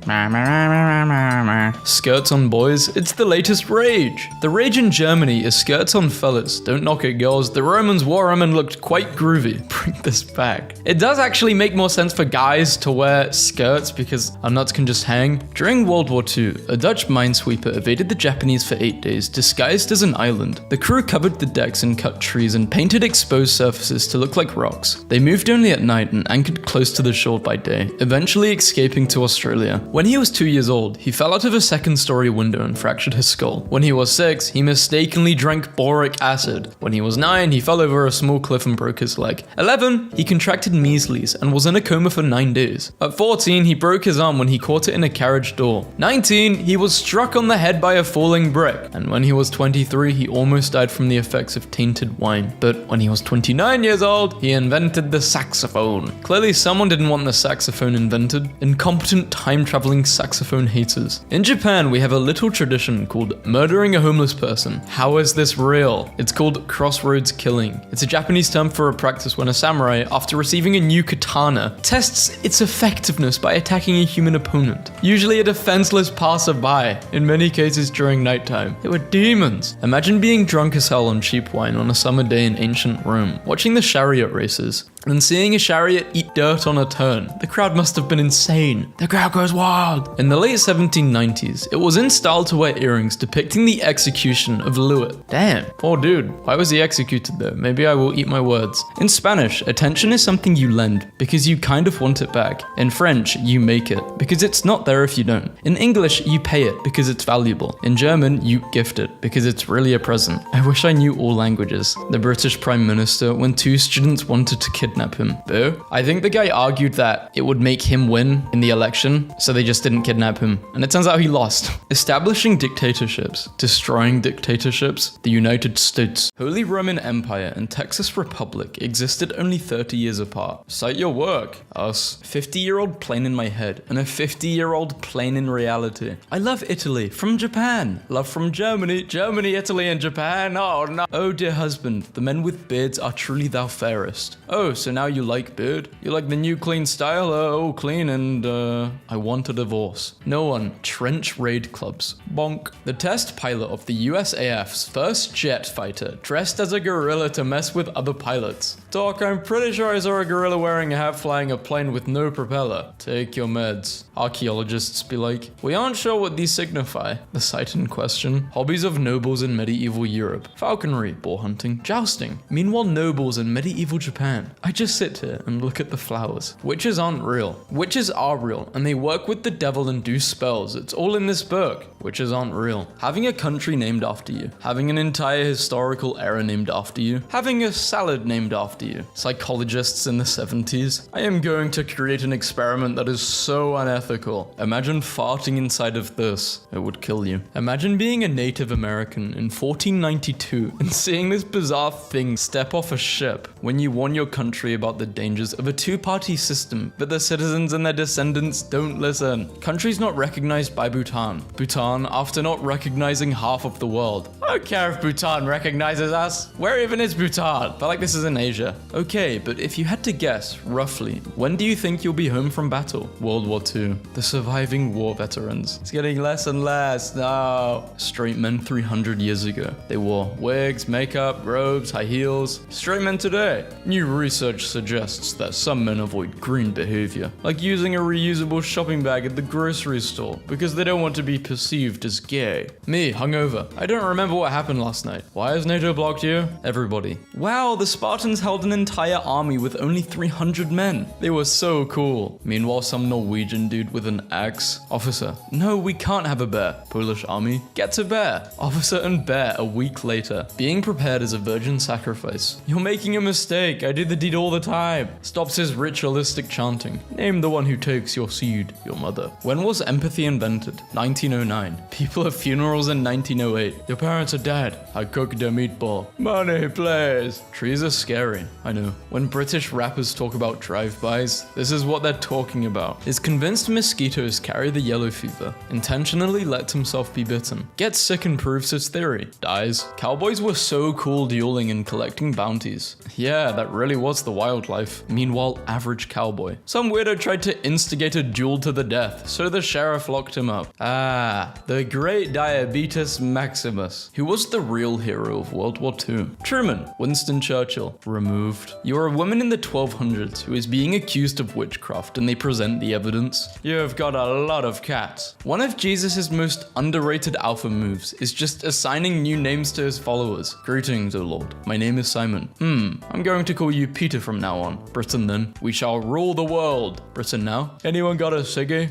Skirts on boys, it's the latest rage. The rage in Germany is skirts on fellas. Don't knock it, girls. The Romans wore them and looked quite groovy. Bring this back. It does actually make more sense for guys to wear skirts because our nuts can just hang. During World War II, a Dutch minesweeper evaded the Japanese for 8 days, disguised as an island. The crew covered the decks and cut trees and painted exposed surfaces to look like rocks. They moved only at night and anchored close to the shore by day, eventually escaping to Australia. When he was 2 years old, he fell out of a second-story window and fractured his skull. When he was 6, he mistakenly drank boric acid. When he was 9, he fell over a small cliff and broke his leg. 11, he contracted measles and was in a coma for 9 days. At 14, he broke his arm when he caught it in a carriage door. 19, he was struck on the head by a falling brick. And when he was 23, he almost died from the effects of tainted tainted wine. But when he was 29 years old, he invented the saxophone. Clearly someone didn't want the saxophone invented. Incompetent time-traveling saxophone haters. In Japan, we have a little tradition called murdering a homeless person. How is this real? It's called crossroads killing. It's a Japanese term for a practice when a samurai, after receiving a new katana, tests its effectiveness by attacking a human opponent. Usually a defenseless passerby, in many cases during nighttime. They were demons. Imagine being drunk as hell on cheap wine on a summer day in ancient Rome, watching the chariot races, and seeing a chariot eat dirt on a turn. The crowd must have been insane. The crowd goes wild. In the late 1790s, it was in style to wear earrings depicting the execution of Louis. Damn. Oh dude, why was he executed though? Maybe I will eat my words. In Spanish, attention is something you lend because you kind of want it back. In French, you make it because it's not there if you don't. In English, you pay it because it's valuable. In German, you gift it because it's really a present. I wish I knew all languages. The British Prime Minister when two students wanted to kidnap him. Boo. I think the guy argued that it would make him win in the election, so they just didn't kidnap him. And it turns out he lost. Establishing dictatorships, destroying dictatorships, the United States. Holy Roman Empire and Texas Republic existed only 30 years apart. Cite your work. Us. 50-year-old plane in my head and a 50-year-old plane in reality. I love Italy. From Japan. Love from Germany. Germany, Italy, and Japan. Oh no. Oh dear husband, the men with beards are truly thou fairest. Oh, so now you like beard? You like the new clean style? Oh, clean and I want a divorce. No one. Trench raid clubs. Bonk. The test pilot of the USAF's first jet fighter dressed as a gorilla to mess with other pilots. Doc, I'm pretty sure I saw a gorilla wearing a hat flying a plane with no propeller. Take your meds. Archaeologists be like, we aren't sure what these signify. The site in question. Hobbies of nobles in medieval Europe. Falconry, boar hunting, jousting. Meanwhile, nobles in medieval Japan. I just sit here and look at the flowers. Witches aren't real. Witches are real, and they work with the devil and do spells. It's all in this book. Witches aren't real. Having a country named after you. Having an entire historical era named after you. Having a salad named after you. Psychologists in the 70s. I am going to create an experiment that is so unethical. Imagine farting inside of this. It would kill you. Imagine being a Native American in 1492 and seeing this bizarre thing step off a ship when you warn your country about the dangers of a two-party system, but the citizens and their descendants don't listen. Countries not recognized by Bhutan. Bhutan, after not recognizing half of the world. I don't care if Bhutan recognizes us. Where even is Bhutan? But like this is in Asia. Okay, but if you had to guess, roughly, when do you think you'll be home from battle? World War II. The surviving war veterans. It's getting less and less. No. Straight men 300 years ago. They wore wigs, makeup, robes, high heels. Straight men today. New research suggests that some men avoid green behavior, like using a reusable shopping bag at the grocery store because they don't want to be perceived as gay. Me, hungover. I don't remember what happened last night. Why has NATO blocked you? Everybody. Wow, the Spartans held an entire army with only 300 men. They were so cool. Meanwhile, some Norwegian dude with an axe. Officer, no, we can't have a bear. Polish army, gets a bear. Officer and bear a week later. Being prepared as a virgin sacrifice. You're making a mistake. I do the deed all the time. Stops his ritualistic chanting. Name the one who takes your seed, your mother. When was empathy invented? 1909. People at funerals in 1908. Your parents are dead. I cooked a meatball. Money, please. Trees are scary. I know. When British rappers talk about drive-bys, this is what they're talking about. Is convinced mosquitoes carry the yellow fever. Intentionally lets himself be bitten. Gets sick and proves his theory. Dies. Cowboys were so cool dueling and collecting bounties. Yeah, that really was the wildlife. Meanwhile, average cowboy. Some weirdo tried to instigate a duel to the death, so the sheriff locked him up. Ah, the great Diabetes Maximus, who was the real hero of World War II. Truman, Winston Churchill, removed. You're a woman in the 1200s who is being accused of witchcraft and they present the evidence. You've got a lot of cats. One of Jesus's most underrated alpha moves is just assigning new names to his followers. Greetings, O Lord. My name is Simon. I'm going to call you Peter Peter from now on. Britain then. We shall rule the world. Britain now. Anyone got a ciggy?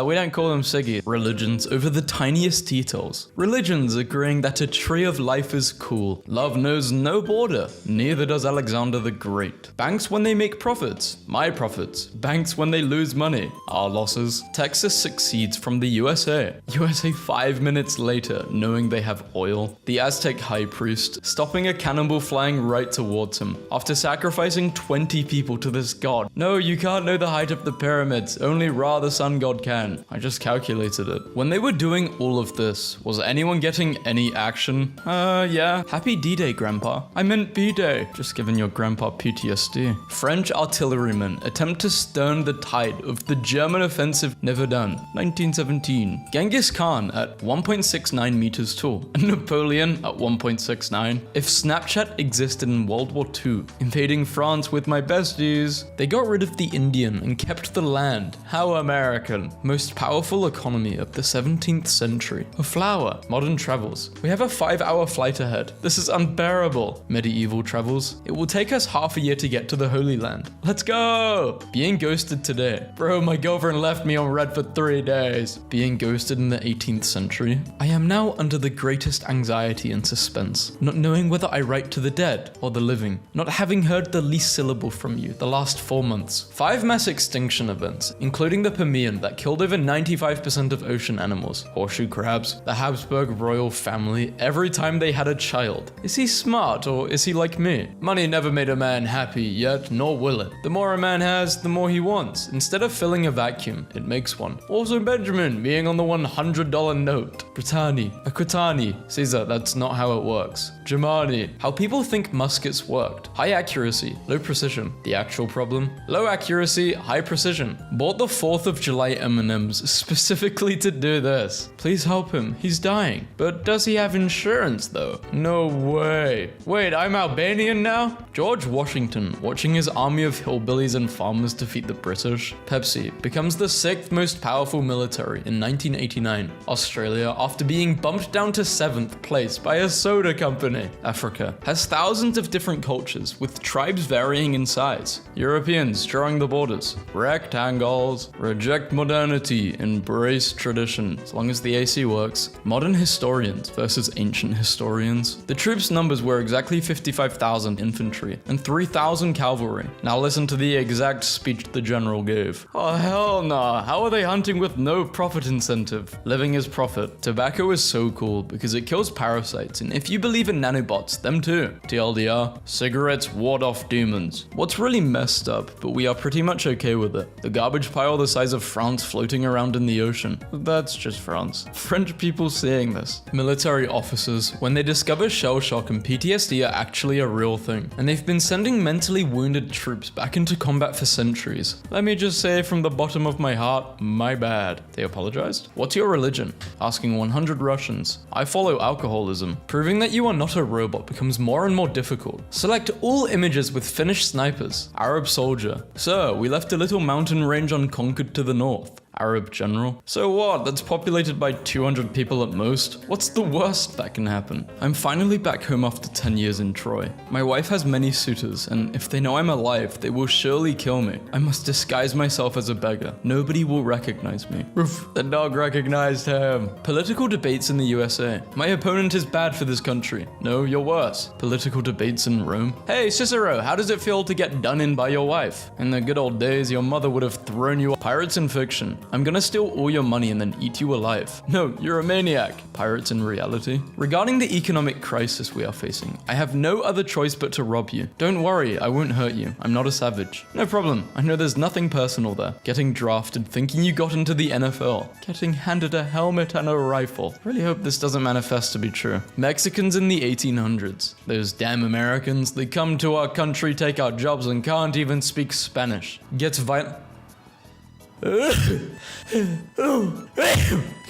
We don't call them ciggy. Religions over the tiniest details. Religions agreeing that a tree of life is cool. Love knows no border. Neither does Alexander the Great. Banks when they make profits. My profits. Banks when they lose money. Our losses. Texas succeeds from the USA. USA 5 minutes later, knowing they have oil. The Aztec high priest stopping a cannonball flying right towards him after sacrificing 20 people to this god. No, you can't know the height of the pyramids. Only Ra, the sun god, can. I just calculated it. When they were doing all of this, was anyone getting any action? Yeah. Happy D-Day, Grandpa. I meant B-Day. Just giving your grandpa PTSD. French artillerymen attempt to stem the tide of the German offensive, never done. 1917. Genghis Khan at 1.69 meters tall. And Napoleon at 1.69. If Snapchat existed in World War II, invading France with my besties, they got rid of the Indian and kept the land. How American. Most powerful economy of the 17th century. A flower. Modern travels. We have a 5-hour flight ahead. This is unbearable. Medieval travels. It will take us half a year to get to the Holy Land. Let's go! Being ghosted today. Bro, my girlfriend left me on red for 3 days. Being ghosted in the 18th century. I am now under the greatest anxiety and suspense. Not knowing whether I write to the dead or the living. Not having heard the least syllable from you the last 4 months. 5 mass extinction events, including the Permian that killed over 95% of ocean animals. Horseshoe crabs. The Habsburg royal family every time they had a child. Is he smart or is he like me? Money never made a man happy yet, nor will it. The more a man has, the more he wants. Instead of filling a vacuum, it makes one. Also Benjamin being on the $100 note. Britanni, Aquitani. Caesar, that's not how it works. Germani, how people think muskets worked. High accuracy, low precision. The actual problem? Low accuracy, high precision. Bought the 4th of July M&Ms specifically to do this. Please help him, he's dying. But does he have insurance though? No way. Wait, I'm Albanian now? George Washington, watching his army of hillbillies and farmers defeat the British. Pepsi becomes the 6th most powerful military in 1989. Australia, after being bumped down to 7th place by a soda company. Africa has thousands of different cultures with tribes varying in size. Europeans drawing the borders. Rectangles. Reject modernity, embrace tradition. As long as the AC works. Modern historians versus ancient historians. The troops' numbers were exactly 55,000 infantry and 3,000 cavalry. Now listen to the exact speech the general gave. Oh hell nah, how are they hunting with no profit incentive? Living is profit. Tobacco is so cool because it kills parasites, and if you believe in nanobots, them too. TLDR, cigarettes ward off demons. What's really messed up, but we are pretty much okay with it. The garbage pile the size of France floating around in the ocean. That's just France. French people seeing this. Military officers, when they discover shell shock and PTSD are actually a real thing, and they've been sending mentally wounded troops back into combat for centuries. Let me just say from the bottom of my heart, my bad. They apologized? What's your religion? Asking 100 Russians. I follow alcoholism. Proving that you are not a robot becomes more and more difficult. Select all images with Finnish snipers. Arab soldier. Sir, we left a little mountain range unconquered to the north. Arab general. So what? That's populated by 200 people at most? What's the worst that can happen? I'm finally back home after 10 years in Troy. My wife has many suitors, and if they know I'm alive, they will surely kill me. I must disguise myself as a beggar. Nobody will recognize me. Roof. The dog recognized him. Political debates in the USA. My opponent is bad for this country. No, you're worse. Political debates in Rome. Hey, Cicero, how does it feel to get done in by your wife? In the good old days, your mother would have thrown you pirates in fiction. I'm gonna steal all your money and then eat you alive. No, you're a maniac. Pirates in reality. Regarding the economic crisis we are facing, I have no other choice but to rob you. Don't worry, I won't hurt you. I'm not a savage. No problem. I know there's nothing personal there. Getting drafted, thinking you got into the NFL. Getting handed a helmet and a rifle. Really hope this doesn't manifest to be true. Mexicans in the 1800s. Those damn Americans, they come to our country, take our jobs, and can't even speak Spanish. Gets violent.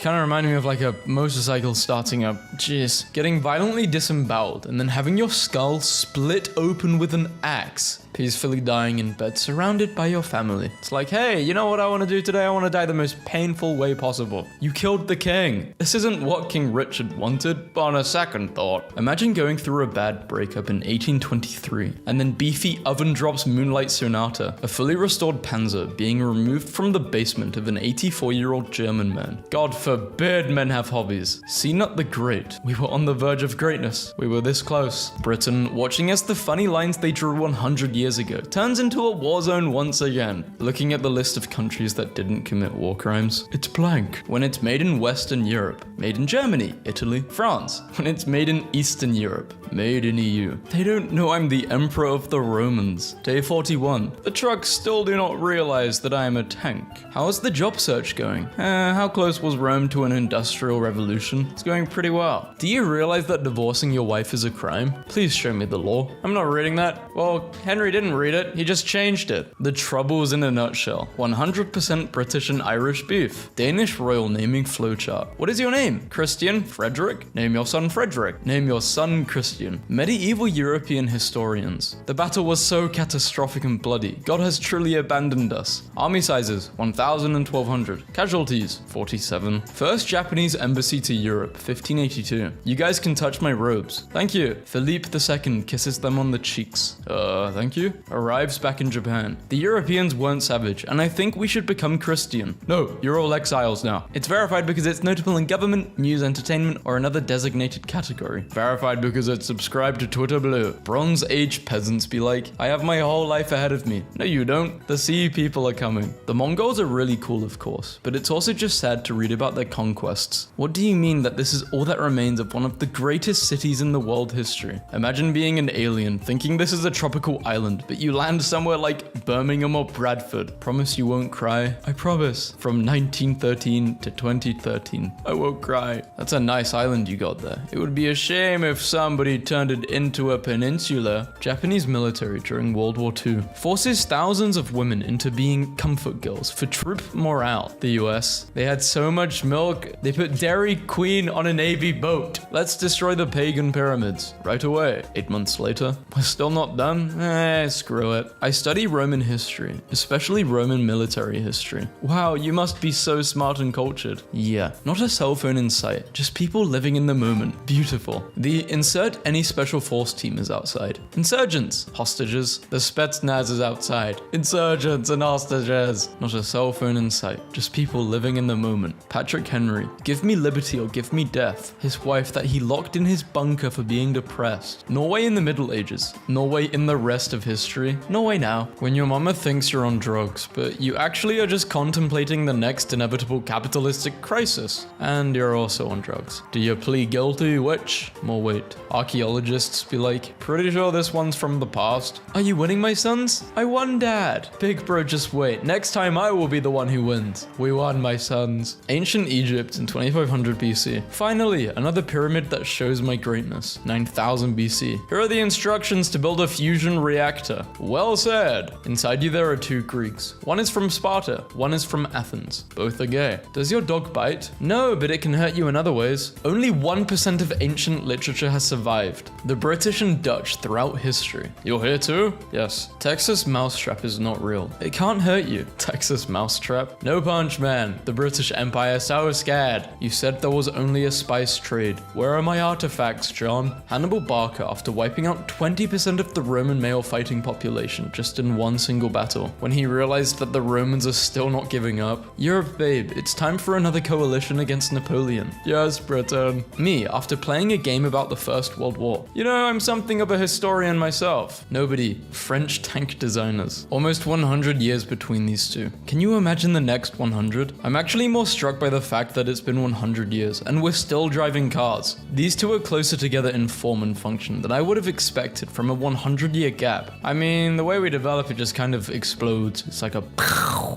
Kind of reminded me of like a motorcycle starting up. Jeez. Getting violently disemboweled and then having your skull split open with an axe. peacefully dying in bed surrounded by your family. It's like, hey, you know what I want to do today? I want to die the most painful way possible. You killed the king. This isn't what King Richard wanted, but on a second thought. Imagine going through a bad breakup in 1823, and then Beefy Oven Drops Moonlight Sonata, a fully restored Panzer, being removed from the basement of an 84-year-old German man. God forbid men have hobbies. Cnut the Great. We were on the verge of greatness. We were this close. Britain, watching as the funny lines they drew 100 years ago turns into a war zone once again. Looking at the list of countries that didn't commit war crimes, it's blank. When it's made in Western Europe, made in Germany, Italy, France. When it's made in Eastern Europe, made in EU. They don't know I'm the Emperor of the Romans. Day 41. The trucks still do not realize that I am a tank. How is the job search going? How close was Rome to an industrial revolution? It's going pretty well. Do you realize that divorcing your wife is a crime? Please show me the law. I'm not reading that. Well, Henry didn't read it. He just changed it. The Troubles in a nutshell. 100% British and Irish beef. Danish royal naming flowchart. What is your name? Christian? Frederick? Name your son Frederick. Name your son Christian. Medieval European historians. The battle was so catastrophic and bloody. God has truly abandoned us. Army sizes, 1,000 and 1,200. Casualties, 47. First Japanese embassy to Europe, 1582. You guys can touch my robes. Thank you. Philippe II kisses them on the cheeks. Thank you. Arrives back in Japan. The Europeans weren't savage, and I think we should become Christian. No, you're all exiles now. It's verified because it's notable in government, news, entertainment, or another designated category. Verified because it's subscribed to Twitter Blue. Bronze Age peasants be like, I have my whole life ahead of me. No, you don't. The sea people are coming. The Mongols are really cool, of course, but it's also just sad to read about their conquests. What do you mean that this is all that remains of one of the greatest cities in the world history? Imagine being an alien, thinking this is a tropical island, but you land somewhere like Birmingham or Bradford. Promise you won't cry? I promise. From 1913 to 2013, I won't cry. That's a nice island you got there. It would be a shame if somebody turned it into a peninsula. Japanese military during World War II forces thousands of women into being comfort girls for troop morale. The US, they had so much milk, they put Dairy Queen on a Navy boat. Let's destroy the pagan pyramids. Right away. 8 months later, we're still not done? Screw it. I study Roman history, especially Roman military history. Wow, you must be so smart and cultured. Yeah, not a cell phone in sight, just people living in the moment. Beautiful. The insert any special force team is outside. Insurgents, hostages. The Spetsnaz is outside. Insurgents and hostages. Not a cell phone in sight, just people living in the moment. Patrick Henry, give me liberty or give me death. His wife that he locked in his bunker for being depressed. Norway in the Middle Ages. Norway in the rest of history. Norway now. When your mama thinks you're on drugs, but you actually are just contemplating the next inevitable capitalistic crisis. And you're also on drugs. Do you plead guilty, witch? More weight. Archaeologists be like, pretty sure this one's from the past. Are you winning, my sons? I won, Dad. Big bro, just wait. Next time I will be the one who wins. We won, my sons. Ancient Egypt in 2500 BC. Finally, another pyramid that shows my greatness. 9000 BC. Here are the instructions to build a fusion reactor. Well said. Inside you there are two Greeks. One is from Sparta, one is from Athens. Both are gay. Does your dog bite? No, but it can hurt you in other ways. Only 1% of ancient literature has survived. The British and Dutch throughout history. You're here too? Yes. Texas Mousetrap is not real. It can't hurt you. Texas Mousetrap? No punch, man. The British Empire so scared. You said there was only a spice trade. Where are my artifacts, John? Hannibal Barca, after wiping out 20% of the Roman male fighting population just in one single battle, when he realized that the Romans are still not giving up. Europe, babe, it's time for another coalition against Napoleon. Yes, Britain. Me, after playing a game about the First World War. You know, I'm something of a historian myself. Nobody. French tank designers. Almost 100 years between these two. Can you imagine the next 100? I'm actually more struck by the fact that it's been 100 years and we're still driving cars. These two are closer together in form and function than I would have expected from a 100-year gap. I mean, the way we develop it just kind of explodes. It's like a...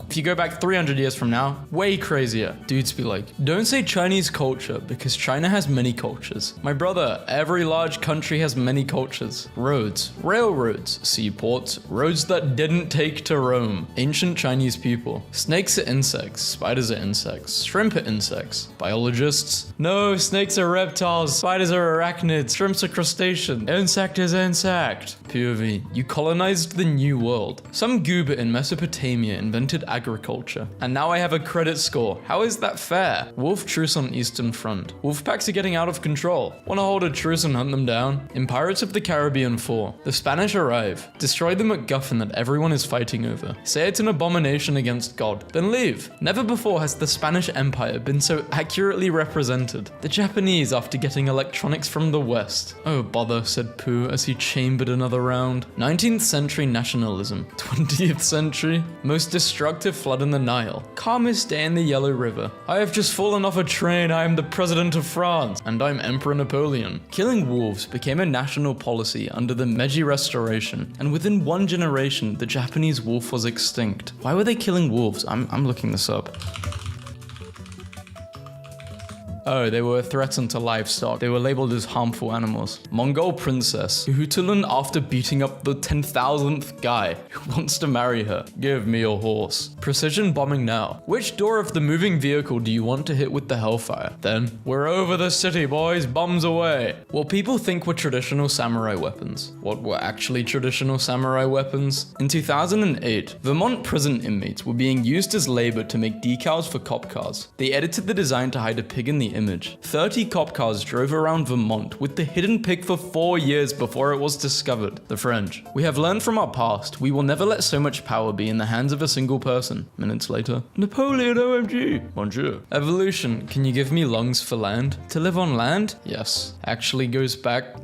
If you go back 300 years from now, way crazier. Dudes be like, don't say Chinese culture because China has many cultures. My brother, every large country has many cultures. Roads, railroads, seaports, roads that didn't take to Rome. Ancient Chinese people. Snakes are insects, spiders are insects, shrimp are insects. Biologists, no, snakes are reptiles, spiders are arachnids, shrimps are crustaceans, insect is insect. POV, you you colonized the New World. Some goober in Mesopotamia invented agriculture. And now I have a credit score. How is that fair? Wolf truce on Eastern Front. Wolf packs are getting out of control. Wanna hold a truce and hunt them down? In Pirates of the Caribbean 4, the Spanish arrive. Destroy the MacGuffin that everyone is fighting over. Say it's an abomination against God. Then leave. Never before has the Spanish Empire been so accurately represented. The Japanese after getting electronics from the West. Oh bother, said Pooh as he chambered another round. 19th century nationalism. 20th century? Most destructive flood in the Nile. Calmest day in the Yellow River. I have just fallen off a train. I am the president of France. And I'm Emperor Napoleon. Killing wolves became a national policy under the Meiji Restoration. And within one generation, the Japanese wolf was extinct. Why were they killing wolves? I'm looking this up. Oh, they were threatened to livestock. They were labeled as harmful animals. Mongol princess. Hutulan after beating up the 10,000th guy who wants to marry her. Give me a horse. Precision bombing now. Which door of the moving vehicle do you want to hit with the Hellfire? Then, we're over the city, boys. Bombs away. What people think were traditional samurai weapons. What were actually traditional samurai weapons? In 2008, Vermont prison inmates were being used as labor to make decals for cop cars. They edited the design to hide a pig in the image. 30 cop cars drove around Vermont with the hidden pig for 4 years before it was discovered. The French. We have learned from our past. We will never let so much power be in the hands of a single person. Minutes later. Napoleon OMG. Bonjour. Evolution. Can you give me lungs for land? To live on land? Yes. Actually goes back.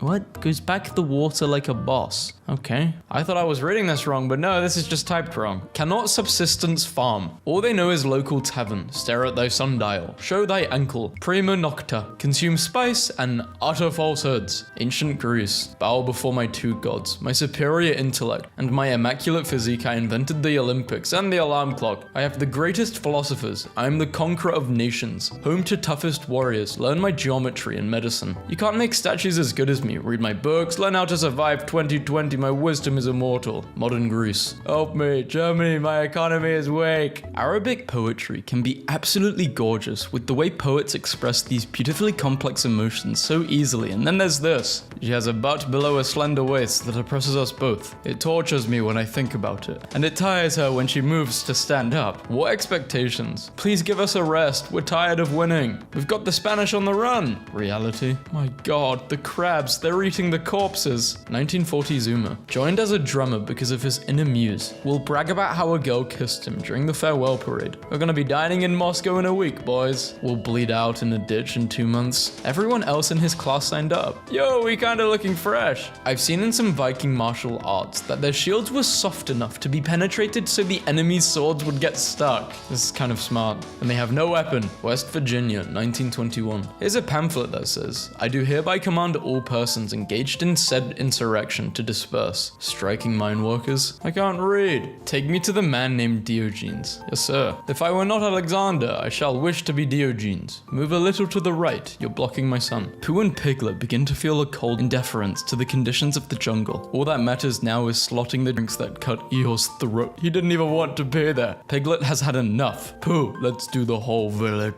What? Goes back the water like a boss. Okay. I thought I was reading this wrong, but no, this is just typed wrong. Cannot subsistence farm. All they know is local tavern. Stare at thy sundial. Show thy ankle. Prima nocta. Consume spice and utter falsehoods. Ancient Greece. Bow before my two gods, my superior intellect, and my immaculate physique. I invented the Olympics and the alarm clock. I have the greatest philosophers. I am the conqueror of nations. Home to toughest warriors. Learn my geometry and medicine. You can't make statues as good as me. Read my books. Learn how to survive 2020. My wisdom is immortal. Modern Greece. Help me. Germany, my economy is weak. Arabic poetry can be absolutely gorgeous with the way poets express these beautifully complex emotions so easily. And then there's this. She has a butt below a slender waist that oppresses us both. It tortures me when I think about it. And it tires her when she moves to stand up. What expectations? Please give us a rest. We're tired of winning. We've got the Spanish on the run. Reality. My god, the crabs, they're eating the corpses. 1940 Zuma. Joined as a drummer because of his inner muse. Will brag about how a girl kissed him during the farewell parade. We're gonna be dining in Moscow in a week, boys. Will bleed out in a ditch in 2 months. Everyone else in his class signed up. Yo, we kinda looking fresh. I've seen in some Viking martial arts that their shields were soft enough to be penetrated so the enemy's swords would get stuck. This is kind of smart. And they have no weapon. West Virginia, 1921. Here's a pamphlet that says, I do hereby command all persons engaged in said insurrection to disperse. Striking mine workers. I can't read. Take me to the man named Diogenes. Yes, sir. If I were not Alexander, I shall wish to be Diogenes. Move a little to the right. You're blocking my sun. Pooh and Piglet begin to feel a cold indifference to the conditions of the jungle. All that matters now is slotting the drinks that cut Eeyore's throat. He didn't even want to be there. Piglet has had enough. Pooh, let's do the whole village.